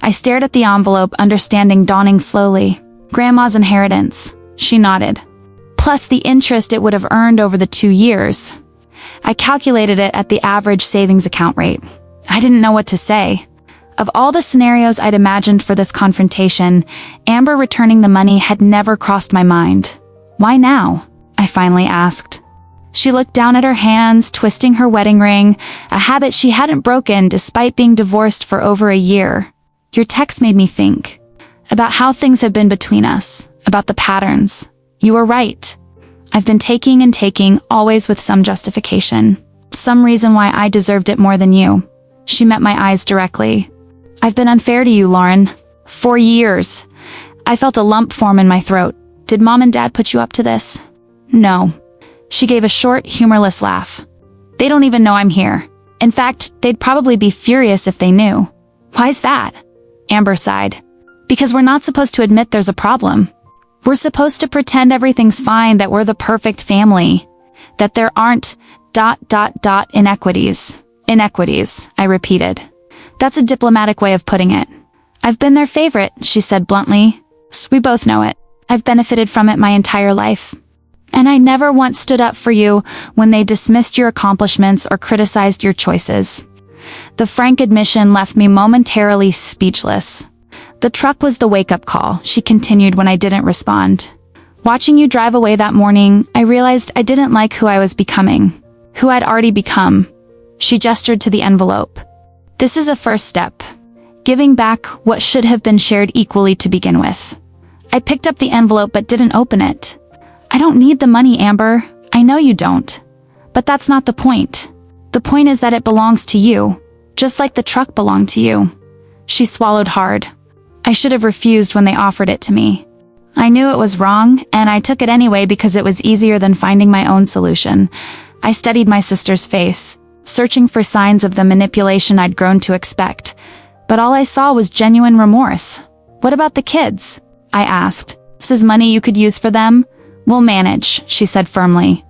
I stared at the envelope, understanding dawning slowly. Grandma's inheritance. She nodded. Plus the interest it would have earned over the 2 years. I calculated it at the average savings account rate. I didn't know what to say. Of all the scenarios I'd imagined for this confrontation, Amber returning the money had never crossed my mind. Why now? I finally asked. She looked down at her hands, twisting her wedding ring, a habit she hadn't broken despite being divorced for over a year. Your text made me think. About how things have been between us, about the patterns. You were right. I've been taking and taking, always with some justification. Some reason why I deserved it more than you. She met my eyes directly. I've been unfair to you, Lauren. For years. I felt a lump form in my throat. Did Mom and Dad put you up to this? No. She gave a short, humorless laugh. They don't even know I'm here. In fact, they'd probably be furious if they knew. Why's that? Amber sighed. Because we're not supposed to admit there's a problem. We're supposed to pretend everything's fine, that we're the perfect family. That there aren't ... inequities. Inequities, I repeated. That's a diplomatic way of putting it. I've been their favorite, she said bluntly. We both know it. I've benefited from it my entire life. And I never once stood up for you when they dismissed your accomplishments or criticized your choices. The frank admission left me momentarily speechless. The truck was the wake-up call, she continued when I didn't respond. Watching you drive away that morning, I realized I didn't like who I was becoming. Who I'd already become. She gestured to the envelope. This is a first step. Giving back what should have been shared equally to begin with. I picked up the envelope but didn't open it. I don't need the money, Amber. I know you don't. But that's not the point. The point is that it belongs to you. Just like the truck belonged to you. She swallowed hard. I should have refused when they offered it to me. I knew it was wrong, and I took it anyway because it was easier than finding my own solution. I studied my sister's face, searching for signs of the manipulation I'd grown to expect. But all I saw was genuine remorse. What about the kids? I asked. This is money you could use for them? We'll manage, she said firmly.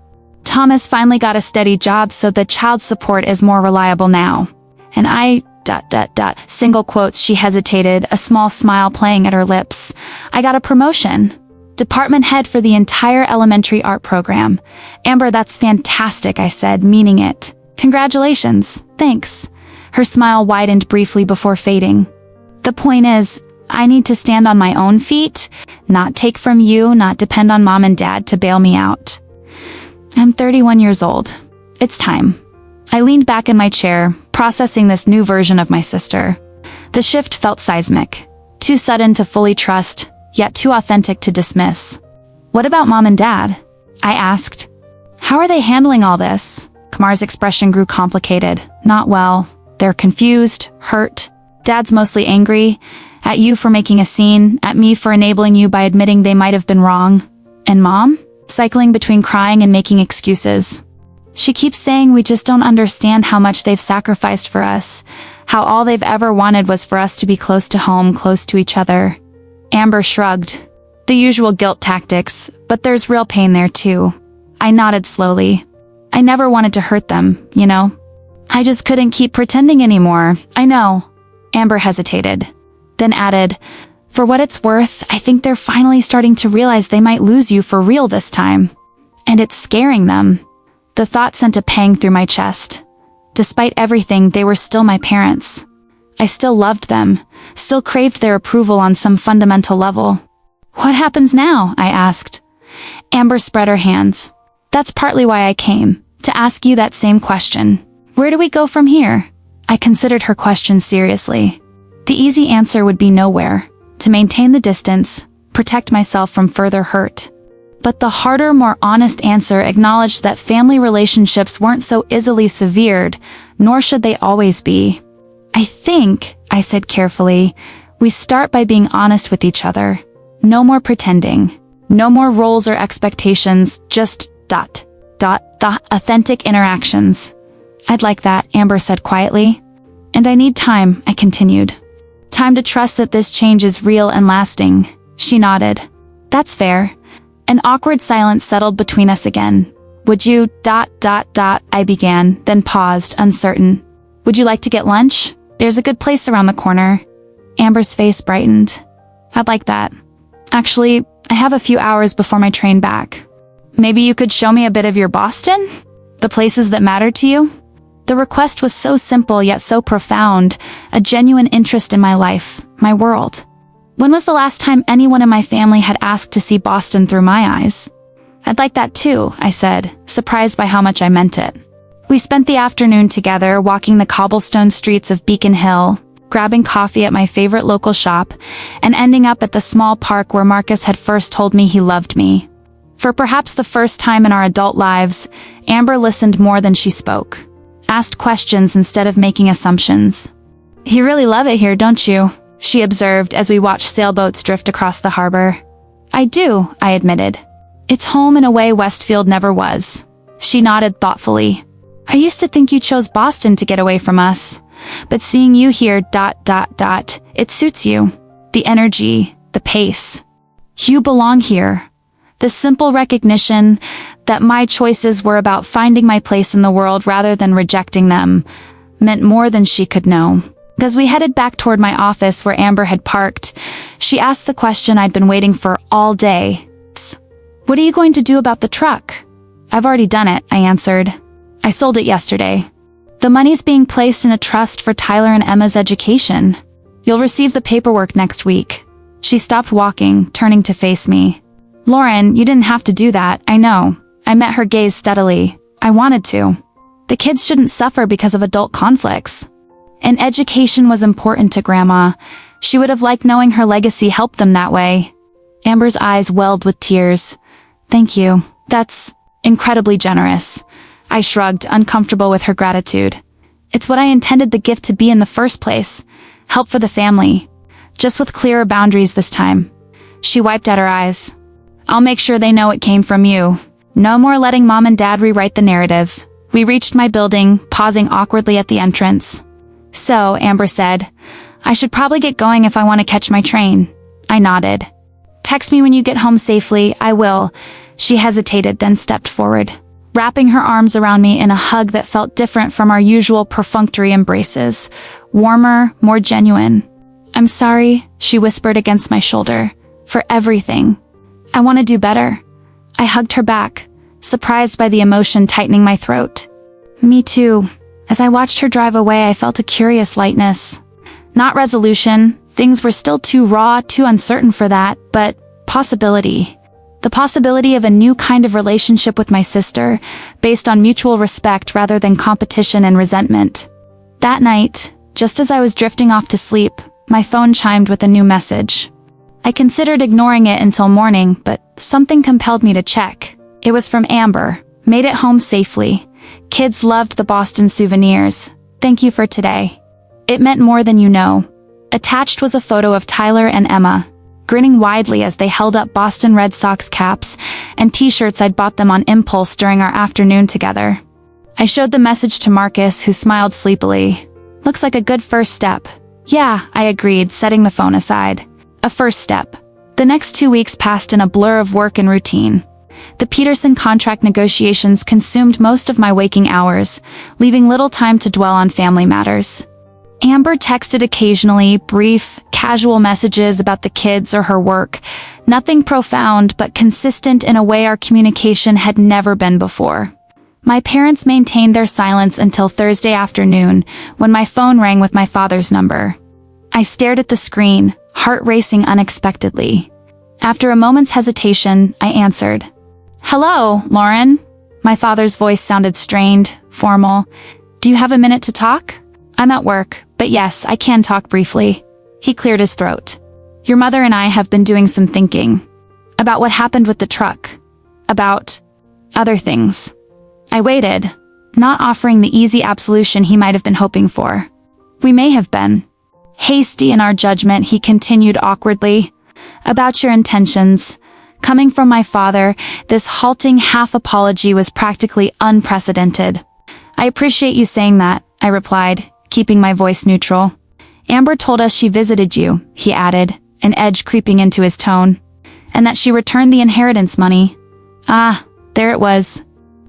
Thomas finally got a steady job, so the child support is more reliable now. And I... single quotes, she hesitated, a small smile playing at her lips. I got a promotion. Department head for the entire elementary art program. Amber, that's fantastic, I said, meaning it. Congratulations. Thanks. Her smile widened briefly before fading. The point is, I need to stand on my own feet, not take from you, not depend on mom and dad to bail me out. I'm 31 years old. It's time. I leaned back in my chair, processing this new version of my sister. The shift felt seismic. Too sudden to fully trust, yet too authentic to dismiss. What about mom and dad? I asked. How are they handling all this? Kamar's expression grew complicated. Not well. They're confused, hurt. Dad's mostly angry. At you for making a scene, at me for enabling you by admitting they might have been wrong. And mom? Cycling between crying and making excuses. She keeps saying we just don't understand how much they've sacrificed for us, how all they've ever wanted was for us to be close to home, close to each other. Amber shrugged. The usual guilt tactics, but there's real pain there too. I nodded slowly. I never wanted to hurt them, you know? I just couldn't keep pretending anymore. I know. Amber hesitated, then added, for what it's worth, I think they're finally starting to realize they might lose you for real this time. And it's scaring them. The thought sent a pang through my chest. Despite everything, they were still my parents. I still loved them, still craved their approval on some fundamental level. What happens now? I asked. Amber spread her hands. That's partly why I came, to ask you that same question. Where do we go from here? I considered her question seriously. The easy answer would be nowhere, to maintain the distance, protect myself from further hurt. But the harder, more honest answer acknowledged that family relationships weren't so easily severed, nor should they always be. I think, I said carefully, we start by being honest with each other. No more pretending. No more roles or expectations, just ... authentic interactions. I'd like that, Amber said quietly. And I need time, I continued. Time to trust that this change is real and lasting. She nodded. That's fair. An awkward silence settled between us again. Would you ... I began, then paused, uncertain. Would you like to get lunch? There's a good place around the corner. Amber's face brightened. I'd like that. Actually, I have a few hours before my train back. Maybe you could show me a bit of your Boston? The places that matter to you? The request was so simple yet so profound, a genuine interest in my life, my world. When was the last time anyone in my family had asked to see Boston through my eyes? I'd like that too, I said, surprised by how much I meant it. We spent the afternoon together, walking the cobblestone streets of Beacon Hill, grabbing coffee at my favorite local shop, and ending up at the small park where Marcus had first told me he loved me. For perhaps the first time in our adult lives, Amber listened more than she spoke. Asked questions instead of making assumptions. You really love it here, don't you? She observed as we watched sailboats drift across the harbor. I do, I admitted. It's home in a way Westfield never was. She nodded thoughtfully. I used to think you chose Boston to get away from us. But seeing you here ... it suits you. The energy, the pace. You belong here. The simple recognition that my choices were about finding my place in the world rather than rejecting them meant more than she could know. As we headed back toward my office where Amber had parked, she asked the question I'd been waiting for all day. What are you going to do about the truck? I've already done it, I answered. I sold it yesterday. The money's being placed in a trust for Tyler and Emma's education. You'll receive the paperwork next week. She stopped walking, turning to face me. Lauren, you didn't have to do that, I know. I met her gaze steadily. I wanted to. The kids shouldn't suffer because of adult conflicts. And education was important to Grandma. She would have liked knowing her legacy helped them that way. Amber's eyes welled with tears. Thank you. That's incredibly generous. I shrugged, uncomfortable with her gratitude. It's what I intended the gift to be in the first place. Help for the family. Just with clearer boundaries this time. She wiped at her eyes. I'll make sure they know it came from you. No more letting Mom and Dad rewrite the narrative. We reached my building, pausing awkwardly at the entrance. So, Amber said, I should probably get going if I want to catch my train. I nodded. Text me when you get home safely, I will. She hesitated, then stepped forward, wrapping her arms around me in a hug that felt different from our usual perfunctory embraces. Warmer, more genuine. I'm sorry, she whispered against my shoulder, for everything. I want to do better. I hugged her back, surprised by the emotion tightening my throat. Me too. As I watched her drive away, I felt a curious lightness. Not resolution, things were still too raw, too uncertain for that, but possibility. The possibility of a new kind of relationship with my sister, based on mutual respect rather than competition and resentment. That night, just as I was drifting off to sleep, my phone chimed with a new message. I considered ignoring it until morning, but something compelled me to check. It was from Amber. Made it home safely. Kids loved the Boston souvenirs. Thank you for today. It meant more than you know. Attached was a photo of Tyler and Emma, grinning widely as they held up Boston Red Sox caps and t-shirts I'd bought them on impulse during our afternoon together. I showed the message to Marcus, who smiled sleepily. Looks like a good first step. Yeah, I agreed, setting the phone aside. A first step. The next 2 weeks passed in a blur of work and routine. The Peterson contract negotiations consumed most of my waking hours, leaving little time to dwell on family matters. Amber texted occasionally, brief, casual messages about the kids or her work. Nothing profound, but consistent in a way our communication had never been before. My parents maintained their silence until Thursday afternoon, when my phone rang with my father's number. I stared at the screen, heart racing unexpectedly. After a moment's hesitation, I answered. Hello, Lauren. My father's voice sounded strained, formal. Do you have a minute to talk? I'm at work, but yes, I can talk briefly. He cleared his throat. Your mother and I have been doing some thinking. About what happened with the truck. About other things. I waited, not offering the easy absolution he might have been hoping for. We may have been. Hasty in our judgment, he continued awkwardly. About your intentions. Coming from my father, this halting half-apology was practically unprecedented. I appreciate you saying that, I replied, keeping my voice neutral. Amber told us she visited you, he added, an edge creeping into his tone. And that she returned the inheritance money. Ah, there it was.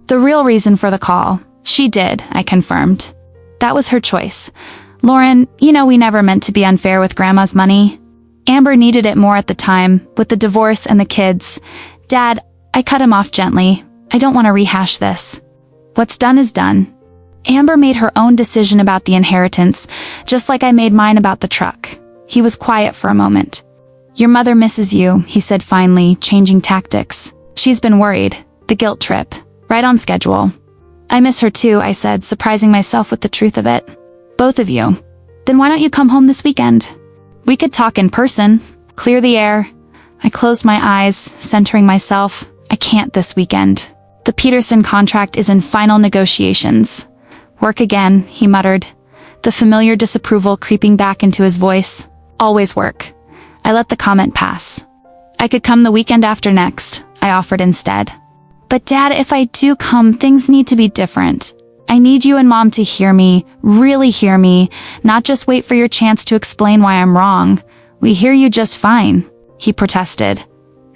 The real reason for the call. She did, I confirmed. That was her choice. Lauren, you know we never meant to be unfair with Grandma's money. Amber needed it more at the time, with the divorce and the kids. Dad, I cut him off gently. I don't want to rehash this. What's done is done. Amber made her own decision about the inheritance, just like I made mine about the truck. He was quiet for a moment. Your mother misses you, he said finally, changing tactics. She's been worried. The guilt trip. Right on schedule. I miss her too, I said, surprising myself with the truth of it. Both of you. Then why don't you come home this weekend? We could talk in person. Clear the air. I closed my eyes, centering myself. I can't this weekend. The Peterson contract is in final negotiations. Work again, he muttered, the familiar disapproval creeping back into his voice. Always work. I let the comment pass. I could come the weekend after next, I offered instead. But Dad, if I do come, things need to be different. I need you and Mom to hear me, really hear me, not just wait for your chance to explain why I'm wrong. We hear you just fine, he protested.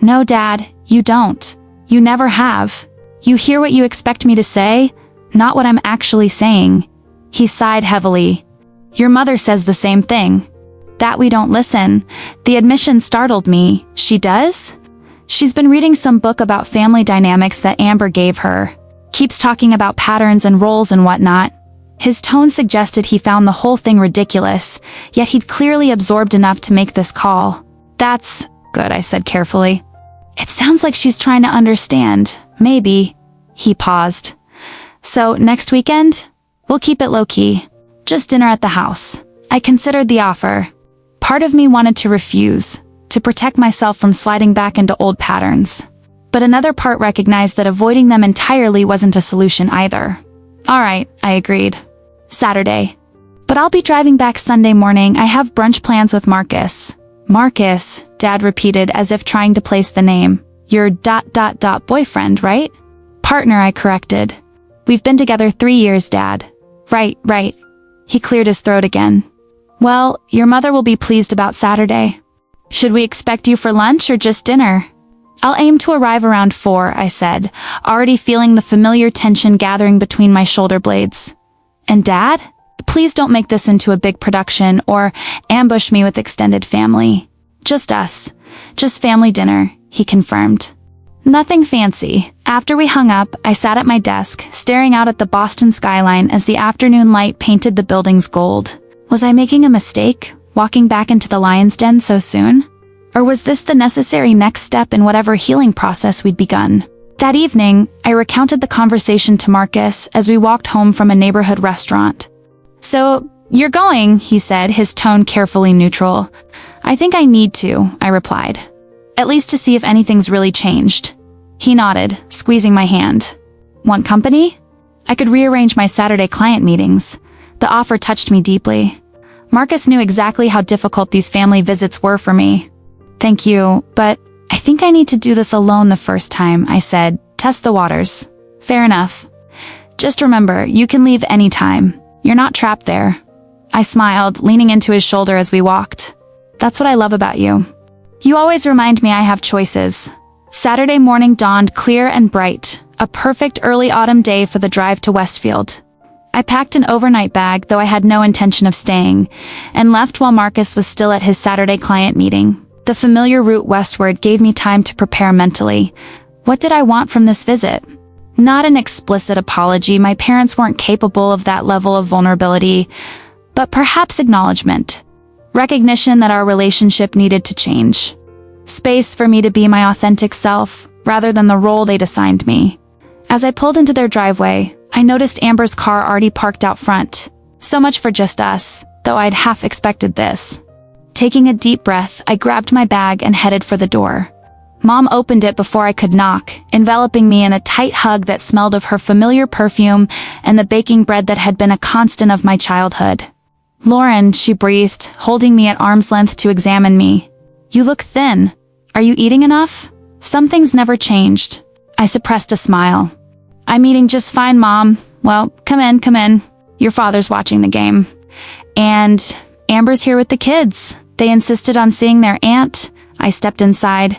No, Dad, you don't. You never have. You hear what you expect me to say, not what I'm actually saying. He sighed heavily. Your mother says the same thing. That we don't listen. The admission startled me. She does? She's been reading some book about family dynamics that Amber gave her. Keeps talking about patterns and roles and whatnot. His tone suggested he found the whole thing ridiculous, yet he'd clearly absorbed enough to make this call. That's good, I said carefully. It sounds like she's trying to understand. Maybe. He paused. So, next weekend? We'll keep it low-key. Just dinner at the house. I considered the offer. Part of me wanted to refuse, to protect myself from sliding back into old patterns. But another part recognized that avoiding them entirely wasn't a solution either. All right, I agreed. Saturday. But I'll be driving back Sunday morning. I have brunch plans with Marcus. Marcus, Dad repeated as if trying to place the name. Your ... boyfriend, right? Partner, I corrected. We've been together 3 years, Dad. Right. He cleared his throat again. Well, your mother will be pleased about Saturday. Should we expect you for lunch or just dinner? I'll aim to arrive around 4, I said, already feeling the familiar tension gathering between my shoulder blades. And Dad? Please don't make this into a big production or ambush me with extended family. Just us. Just family dinner, he confirmed. Nothing fancy. After we hung up, I sat at my desk, staring out at the Boston skyline as the afternoon light painted the buildings gold. Was I making a mistake, walking back into the lion's den so soon? Or was this the necessary next step in whatever healing process we'd begun? That evening, I recounted the conversation to Marcus as we walked home from a neighborhood restaurant. "So, you're going," he said, his tone carefully neutral. "I think I need to," I replied. "At least to see if anything's really changed." He nodded, squeezing my hand. "Want company?" I could rearrange my Saturday client meetings. The offer touched me deeply. Marcus knew exactly how difficult these family visits were for me. "Thank you, but I think I need to do this alone the first time," I said. "Test the waters." "Fair enough. Just remember, you can leave anytime. You're not trapped there." I smiled, leaning into his shoulder as we walked. "That's what I love about you. You always remind me I have choices." Saturday morning dawned clear and bright, a perfect early autumn day for the drive to Westfield. I packed an overnight bag, though I had no intention of staying, and left while Marcus was still at his Saturday client meeting. The familiar route westward gave me time to prepare mentally. What did I want from this visit? Not an explicit apology, my parents weren't capable of that level of vulnerability, but perhaps acknowledgement. Recognition that our relationship needed to change. Space for me to be my authentic self, rather than the role they'd assigned me. As I pulled into their driveway, I noticed Amber's car already parked out front. So much for just us, though I'd half expected this. Taking a deep breath, I grabbed my bag and headed for the door. Mom opened it before I could knock, enveloping me in a tight hug that smelled of her familiar perfume and the baking bread that had been a constant of my childhood. "Lauren," she breathed, holding me at arm's length to examine me. "You look thin. Are you eating enough?" "Something's never changed." I suppressed a smile. "I'm eating just fine, Mom. Well, come in. Your father's watching the game. And Amber's here with the kids. They insisted on seeing their aunt." I stepped inside,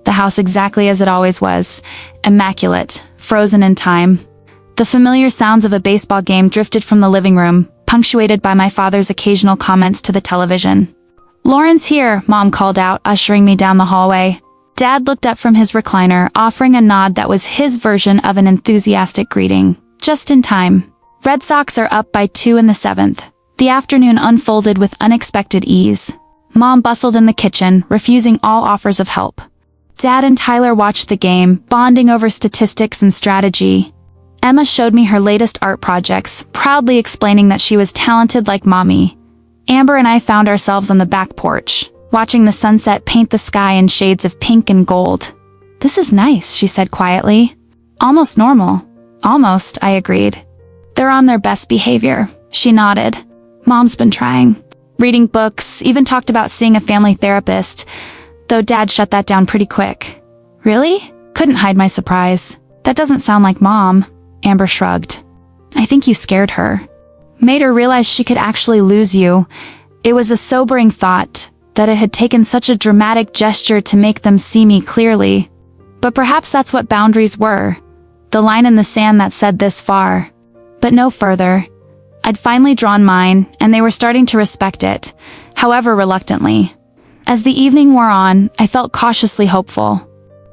the house exactly as it always was, immaculate, frozen in time. The familiar sounds of a baseball game drifted from the living room, punctuated by my father's occasional comments to the television. "Lauren's here," Mom called out, ushering me down the hallway. Dad looked up from his recliner, offering a nod that was his version of an enthusiastic greeting. Just in time. Red Sox are up by 2 in the 7th. The afternoon unfolded with unexpected ease. Mom bustled in the kitchen, refusing all offers of help. Dad and Tyler watched the game, bonding over statistics and strategy. Emma showed me her latest art projects, proudly explaining that she was talented like Mommy. Amber and I found ourselves on the back porch, watching the sunset paint the sky in shades of pink and gold. "This is nice," she said quietly. "Almost normal." "Almost," I agreed. "They're on their best behavior." She nodded. "Mom's been trying. Reading books, even talked about seeing a family therapist, though Dad shut that down pretty quick." "Really?" Couldn't hide my surprise. "That doesn't sound like Mom." Amber shrugged. "I think you scared her. Made her realize she could actually lose you." It was a sobering thought, that it had taken such a dramatic gesture to make them see me clearly. But perhaps that's what boundaries were. The line in the sand that said this far. But no further. I'd finally drawn mine, and they were starting to respect it, however reluctantly. As the evening wore on, I felt cautiously hopeful.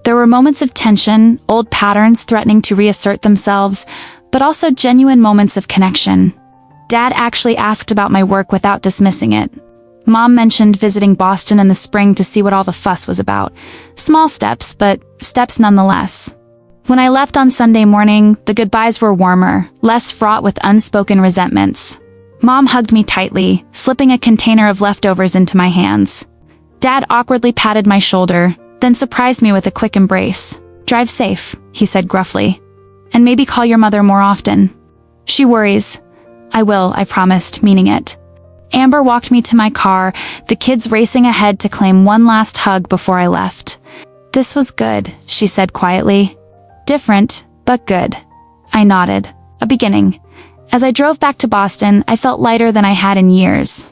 There were moments of tension, old patterns threatening to reassert themselves, but also genuine moments of connection. Dad actually asked about my work without dismissing it. Mom mentioned visiting Boston in the spring to see what all the fuss was about. Small steps, but steps nonetheless. When I left on Sunday morning, the goodbyes were warmer, less fraught with unspoken resentments. Mom hugged me tightly, slipping a container of leftovers into my hands. Dad awkwardly patted my shoulder, then surprised me with a quick embrace. "Drive safe," he said gruffly. "And maybe call your mother more often. She worries." "I will," I promised, meaning it. Amber walked me to my car, the kids racing ahead to claim one last hug before I left. "This was good," she said quietly. "Different, but good." I nodded. A beginning. As I drove back to Boston, I felt lighter than I had in years.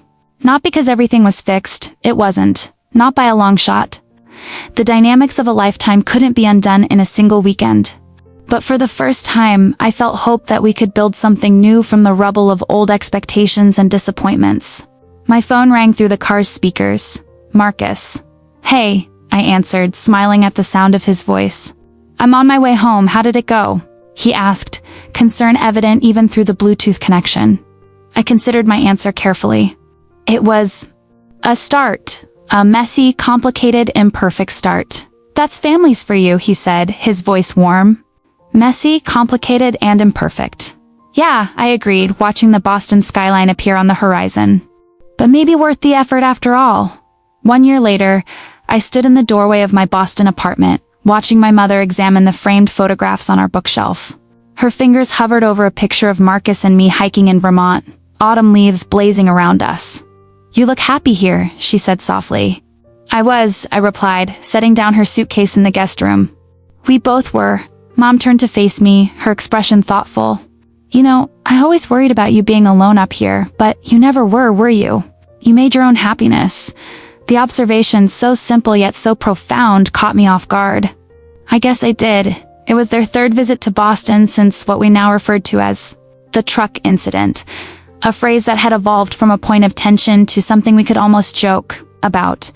Not because everything was fixed, it wasn't. Not by a long shot. The dynamics of a lifetime couldn't be undone in a single weekend. But for the first time, I felt hope that we could build something new from the rubble of old expectations and disappointments. My phone rang through the car's speakers. "Marcus." "Hey," I answered, smiling at the sound of his voice. I'm on my way home, how did it go? He asked, concern evident even through the Bluetooth connection. I considered my answer carefully. It was a start. A messy, complicated, imperfect start. That's families for you, he said, his voice warm. Messy, complicated, and imperfect. Yeah, I agreed, watching the Boston skyline appear on the horizon. But maybe worth the effort after all. 1 year later, I stood in the doorway of my Boston apartment, watching my mother examine the framed photographs on our bookshelf. Her fingers hovered over a picture of Marcus and me hiking in Vermont, autumn leaves blazing around us. You look happy here, she said softly. I replied, setting down her suitcase in the guest room. We both were. Mom turned to face me, her expression thoughtful. You know, I always worried about you being alone up here, but you never were you? You made your own happiness. The observation, so simple yet so profound, caught me off guard. I guess I did. It was their third visit to Boston since what we now referred to as the truck incident, a phrase that had evolved from a point of tension to something we could almost joke about.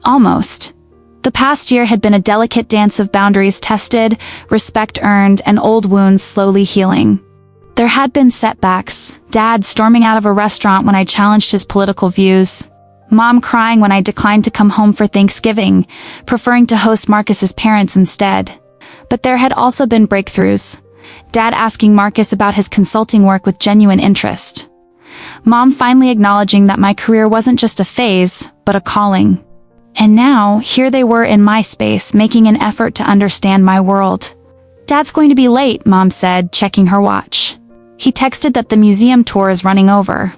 Almost. The past year had been a delicate dance of boundaries tested, respect earned, and old wounds slowly healing. There had been setbacks, Dad storming out of a restaurant when I challenged his political views, Mom crying when I declined to come home for Thanksgiving, preferring to host Marcus's parents instead. But there had also been breakthroughs. Dad asking Marcus about his consulting work with genuine interest. Mom finally acknowledging that my career wasn't just a phase, but a calling. And now, here they were in my space, making an effort to understand my world. Dad's going to be late, Mom said, checking her watch. He texted that the museum tour is running over.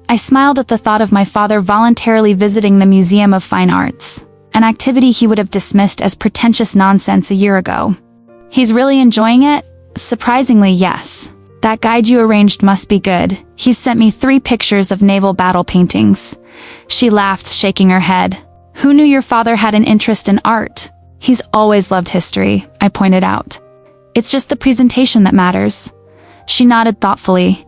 I smiled at the thought of my father voluntarily visiting the Museum of Fine Arts, an activity he would have dismissed as pretentious nonsense a year ago. He's really enjoying it? Surprisingly, yes. That guide you arranged must be good. He's sent me 3 pictures of naval battle paintings. She laughed, shaking her head. Who knew your father had an interest in art? He's always loved history, I pointed out. It's just the presentation that matters. She nodded thoughtfully.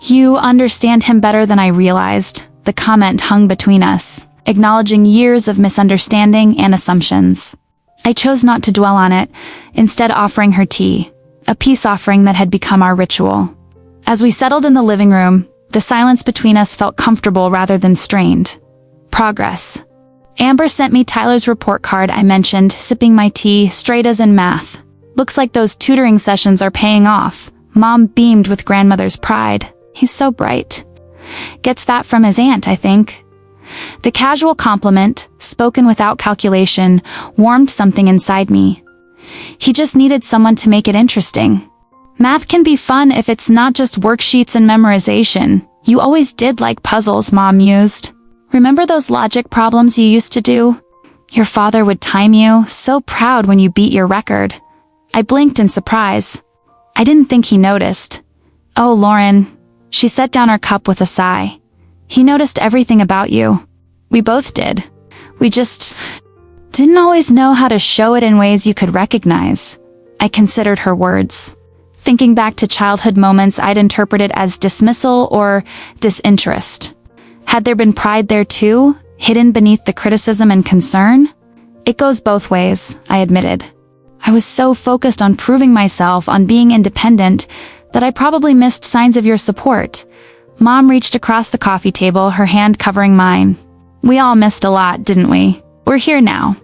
You understand him better than I realized. The comment hung between us, acknowledging years of misunderstanding and assumptions. I chose not to dwell on it, instead offering her tea, a peace offering that had become our ritual. As we settled in the living room, the silence between us felt comfortable rather than strained. Progress. Amber sent me Tyler's report card I mentioned, sipping my tea, straight as in math. Looks like those tutoring sessions are paying off. Mom beamed with grandmother's pride. He's so bright. Gets that from his aunt, I think. The casual compliment, spoken without calculation, warmed something inside me. He just needed someone to make it interesting. Math can be fun if it's not just worksheets and memorization. You always did like puzzles, Mom mused. Remember those logic problems you used to do? Your father would time you, so proud when you beat your record. I blinked in surprise. I didn't think he noticed. Oh, Lauren. She set down her cup with a sigh. He noticed everything about you. We both did. We just didn't always know how to show it in ways you could recognize. I considered her words, thinking back to childhood moments I'd interpreted as dismissal or disinterest. Had there been pride there too, hidden beneath the criticism and concern? It goes both ways, I admitted. I was so focused on proving myself, on being independent, that I probably missed signs of your support. Mom reached across the coffee table, her hand covering mine. We all missed a lot, didn't we? We're here now.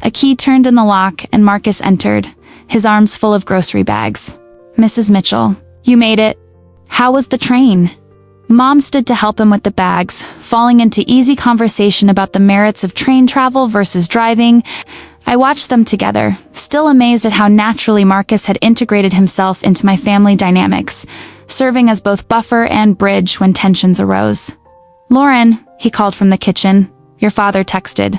A key turned in the lock and Marcus entered, his arms full of grocery bags. Mrs. Mitchell, you made it. How was the train? Mom stood to help him with the bags, falling into easy conversation about the merits of train travel versus driving. I watched them together, still amazed at how naturally Marcus had integrated himself into my family dynamics, serving as both buffer and bridge when tensions arose. Lauren, he called from the kitchen. Your father texted.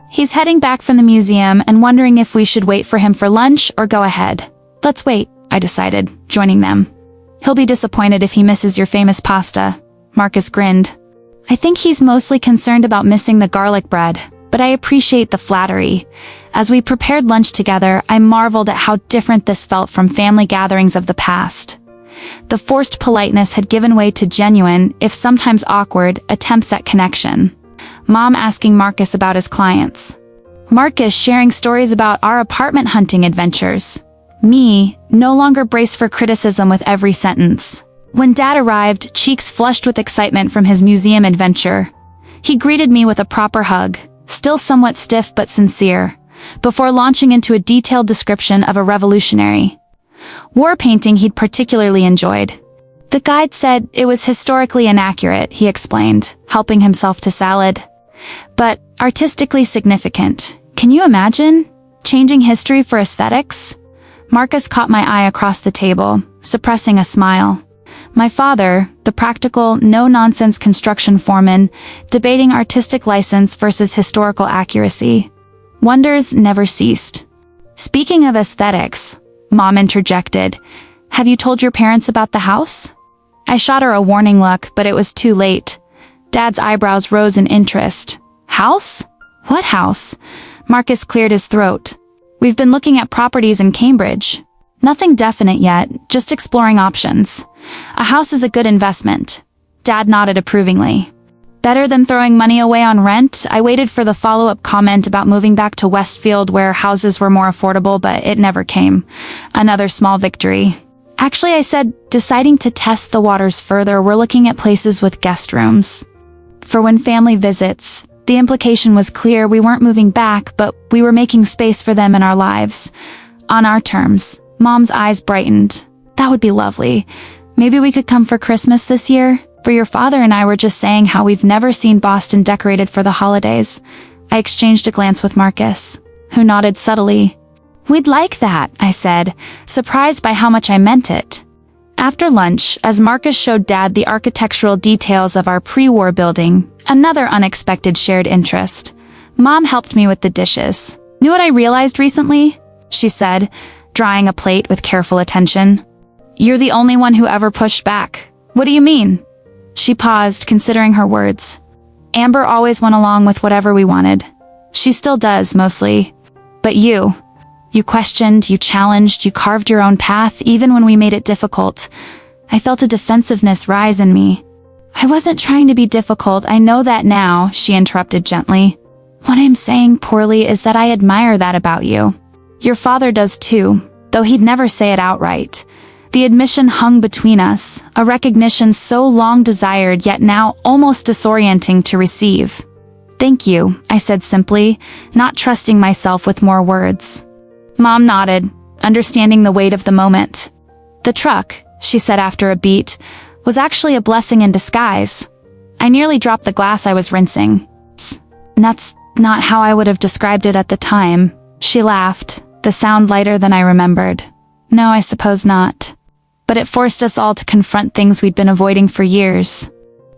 He's heading back from the museum and wondering if we should wait for him for lunch or go ahead. Let's wait, I decided, joining them. He'll be disappointed if he misses your famous pasta. Marcus grinned. I think he's mostly concerned about missing the garlic bread, but I appreciate the flattery. As we prepared lunch together, I marveled at how different this felt from family gatherings of the past. The forced politeness had given way to genuine, if sometimes awkward, attempts at connection. Mom asking Marcus about his clients. Marcus sharing stories about our apartment hunting adventures. Me, no longer braced for criticism with every sentence. When Dad arrived, cheeks flushed with excitement from his museum adventure. He greeted me with a proper hug, still somewhat stiff but sincere, before launching into a detailed description of a revolutionary war painting he'd particularly enjoyed. The guide said it was historically inaccurate, he explained, helping himself to salad. But artistically significant. Can you imagine? Changing history for aesthetics? Marcus caught my eye across the table, suppressing a smile. My father, the practical, no-nonsense construction foreman, debating artistic license versus historical accuracy. Wonders never ceased. Speaking of aesthetics, Mom interjected, have you told your parents about the house? I shot her a warning look, but it was too late. Dad's eyebrows rose in interest. House? What house? Marcus cleared his throat. We've been looking at properties in Cambridge. Nothing definite yet, just exploring options. A house is a good investment. Dad nodded approvingly. Better than throwing money away on rent. I waited for the follow-up comment about moving back to Westfield where houses were more affordable, but it never came. Another small victory. Actually, I said, deciding to test the waters further, we're looking at places with guest rooms. For when family visits, the implication was clear, we weren't moving back, but we were making space for them in our lives. On our terms. Mom's eyes brightened. That would be lovely. Maybe we could come for Christmas this year? For your father and I were just saying how we've never seen Boston decorated for the holidays. I exchanged a glance with Marcus, who nodded subtly. We'd like that, I said, surprised by how much I meant it. After lunch, as Marcus showed Dad the architectural details of our pre-war building, another unexpected shared interest, Mom helped me with the dishes. Knew what I realized recently? She said, drying a plate with careful attention. You're the only one who ever pushed back. What do you mean? She paused, considering her words. Amber always went along with whatever we wanted. She still does, mostly. But you questioned, you challenged, you carved your own path, even when we made it difficult. I felt a defensiveness rise in me. I wasn't trying to be difficult, I know that now, she interrupted gently. What I'm saying poorly is that I admire that about you. Your father does too, though he'd never say it outright. The admission hung between us, a recognition so long desired yet now almost disorienting to receive. Thank you, I said simply, not trusting myself with more words. Mom nodded, understanding the weight of the moment. The truck, she said after a beat, was actually a blessing in disguise. I nearly dropped the glass I was rinsing. That's not how I would have described it at the time. She laughed, the sound lighter than I remembered. No, I suppose not. But it forced us all to confront things we'd been avoiding for years.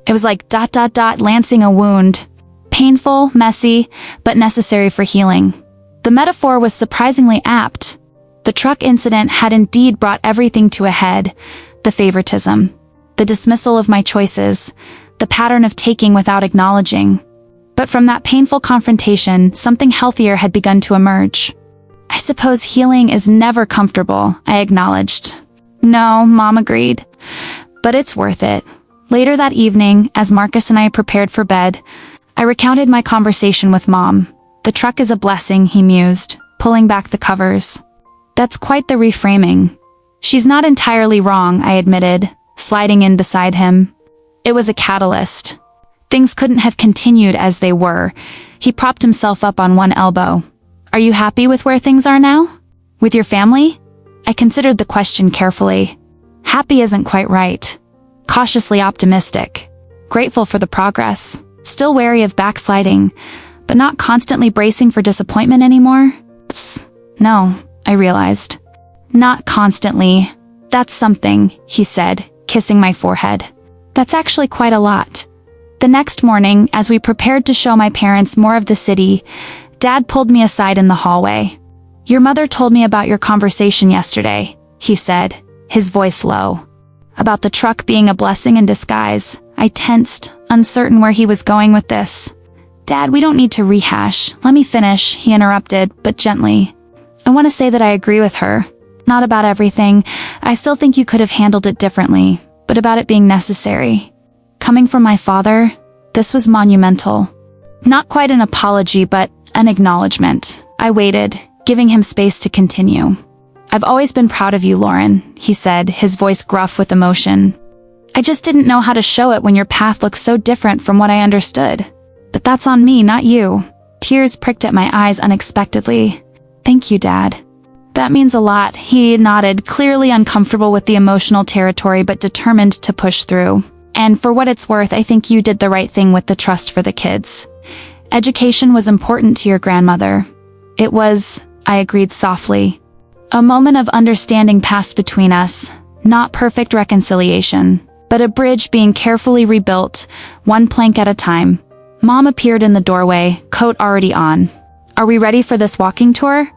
It was like ... lancing a wound. Painful, messy, but necessary for healing. The metaphor was surprisingly apt. The truck incident had indeed brought everything to a head. The favoritism. The dismissal of my choices. The pattern of taking without acknowledging. But from that painful confrontation, something healthier had begun to emerge. I suppose healing is never comfortable, I acknowledged. No, Mom agreed. But it's worth it. Later that evening, as Marcus and I prepared for bed, I recounted my conversation with Mom. The truck is a blessing, he mused, pulling back the covers. That's quite the reframing. She's not entirely wrong, I admitted, sliding in beside him. It was a catalyst. Things couldn't have continued as they were. He propped himself up on one elbow. Are you happy with where things are now? With your family? I considered the question carefully. Happy isn't quite right. Cautiously optimistic. Grateful for the progress. Still wary of backsliding, but not constantly bracing for disappointment anymore? No, I realized. Not constantly. That's something, he said, kissing my forehead. That's actually quite a lot. The next morning, as we prepared to show my parents more of the city, Dad pulled me aside in the hallway. Your mother told me about your conversation yesterday, he said, his voice low. About the truck being a blessing in disguise. I tensed, uncertain where he was going with this. Dad, we don't need to rehash. Let me finish, he interrupted, but gently. I want to say that I agree with her. Not about everything. I still think you could have handled it differently, but about it being necessary. Coming from my father, this was monumental. Not quite an apology, but an acknowledgement. I waited, giving him space to continue. "I've always been proud of you, Lauren," he said, his voice gruff with emotion. "I just didn't know how to show it when your path looked so different from what I understood. But that's on me, not you." Tears pricked at my eyes unexpectedly. "Thank you, Dad." "That means a lot," he nodded, clearly uncomfortable with the emotional territory but determined to push through. "And for what it's worth, I think you did the right thing with the trust for the kids. Education was important to your grandmother." "It was," I agreed softly. A moment of understanding passed between us, not perfect reconciliation, but a bridge being carefully rebuilt, one plank at a time. Mom appeared in the doorway, coat already on. "Are we ready for this walking tour?"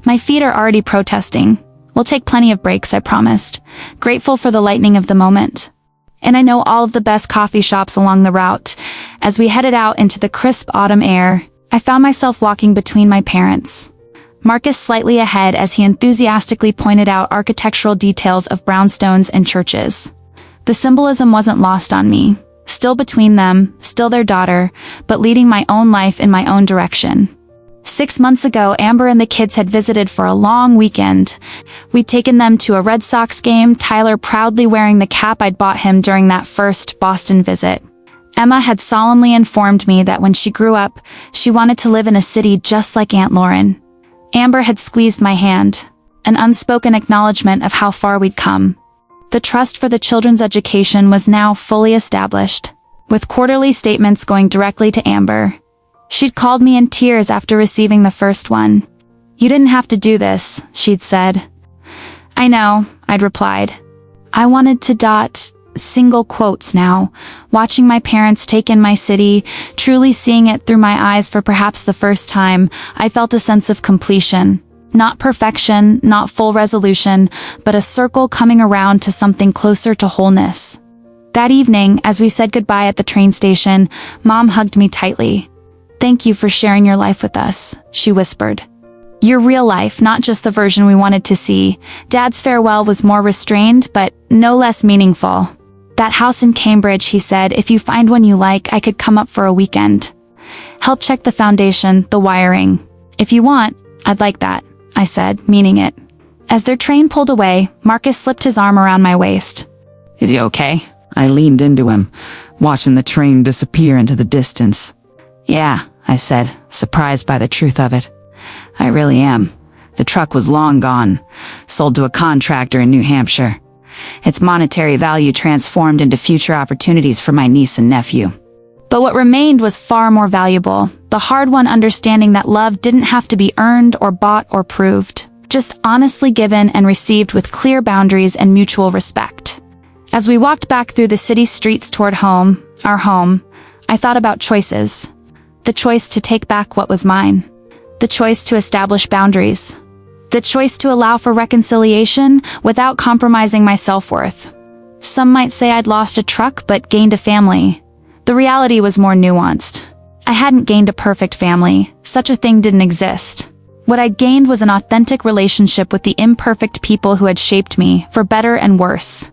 "My feet are already protesting." "We'll take plenty of breaks," I promised, grateful for the lightning of the moment. "And I know all of the best coffee shops along the route." As we headed out into the crisp autumn air, I found myself walking between my parents. Marcus slightly ahead as he enthusiastically pointed out architectural details of brownstones and churches. The symbolism wasn't lost on me. Still between them, still their daughter, but leading my own life in my own direction. 6 months ago, Amber and the kids had visited for a long weekend. We'd taken them to a Red Sox game, Tyler proudly wearing the cap I'd bought him during that first Boston visit. Emma had solemnly informed me that when she grew up, she wanted to live in a city just like Aunt Lauren. Amber had squeezed my hand, an unspoken acknowledgement of how far we'd come. The trust for the children's education was now fully established, with quarterly statements going directly to Amber. She'd called me in tears after receiving the first one. "You didn't have to do this," she'd said. "I know," I'd replied. I wanted to single quotes now, watching my parents take in my city, truly seeing it through my eyes for perhaps the first time. I felt a sense of completion. Not perfection, not full resolution, but a circle coming around to something closer to wholeness. That evening, as we said goodbye at the train station, Mom hugged me tightly. "Thank you for sharing your life with us," she whispered. "Your real life, not just the version we wanted to see." Dad's farewell was more restrained, but no less meaningful. "That house in Cambridge," he said, "if you find one you like, I could come up for a weekend. Help check the foundation, the wiring. If you want, I'd like that," I said, meaning it. As their train pulled away, Marcus slipped his arm around my waist. "Is he okay?" I leaned into him, watching the train disappear into the distance. "Yeah," I said, surprised by the truth of it. "I really am. The truck was long gone, sold to a contractor in New Hampshire. Its monetary value transformed into future opportunities for my niece and nephew. But what remained was far more valuable, the hard-won understanding that love didn't have to be earned or bought or proved, just honestly given and received with clear boundaries and mutual respect." As we walked back through the city streets toward home, our home, I thought about choices. The choice to take back what was mine. The choice to establish boundaries. The choice to allow for reconciliation without compromising my self-worth. Some might say I'd lost a truck but gained a family. The reality was more nuanced. I hadn't gained a perfect family. Such a thing didn't exist. What I'd gained was an authentic relationship with the imperfect people who had shaped me, for better and worse.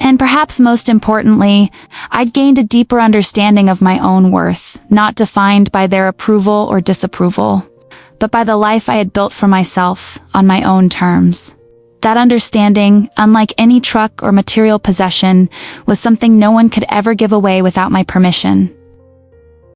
And perhaps most importantly, I'd gained a deeper understanding of my own worth, not defined by their approval or disapproval, but by the life I had built for myself, on my own terms. That understanding, unlike any truck or material possession, was something no one could ever give away without my permission.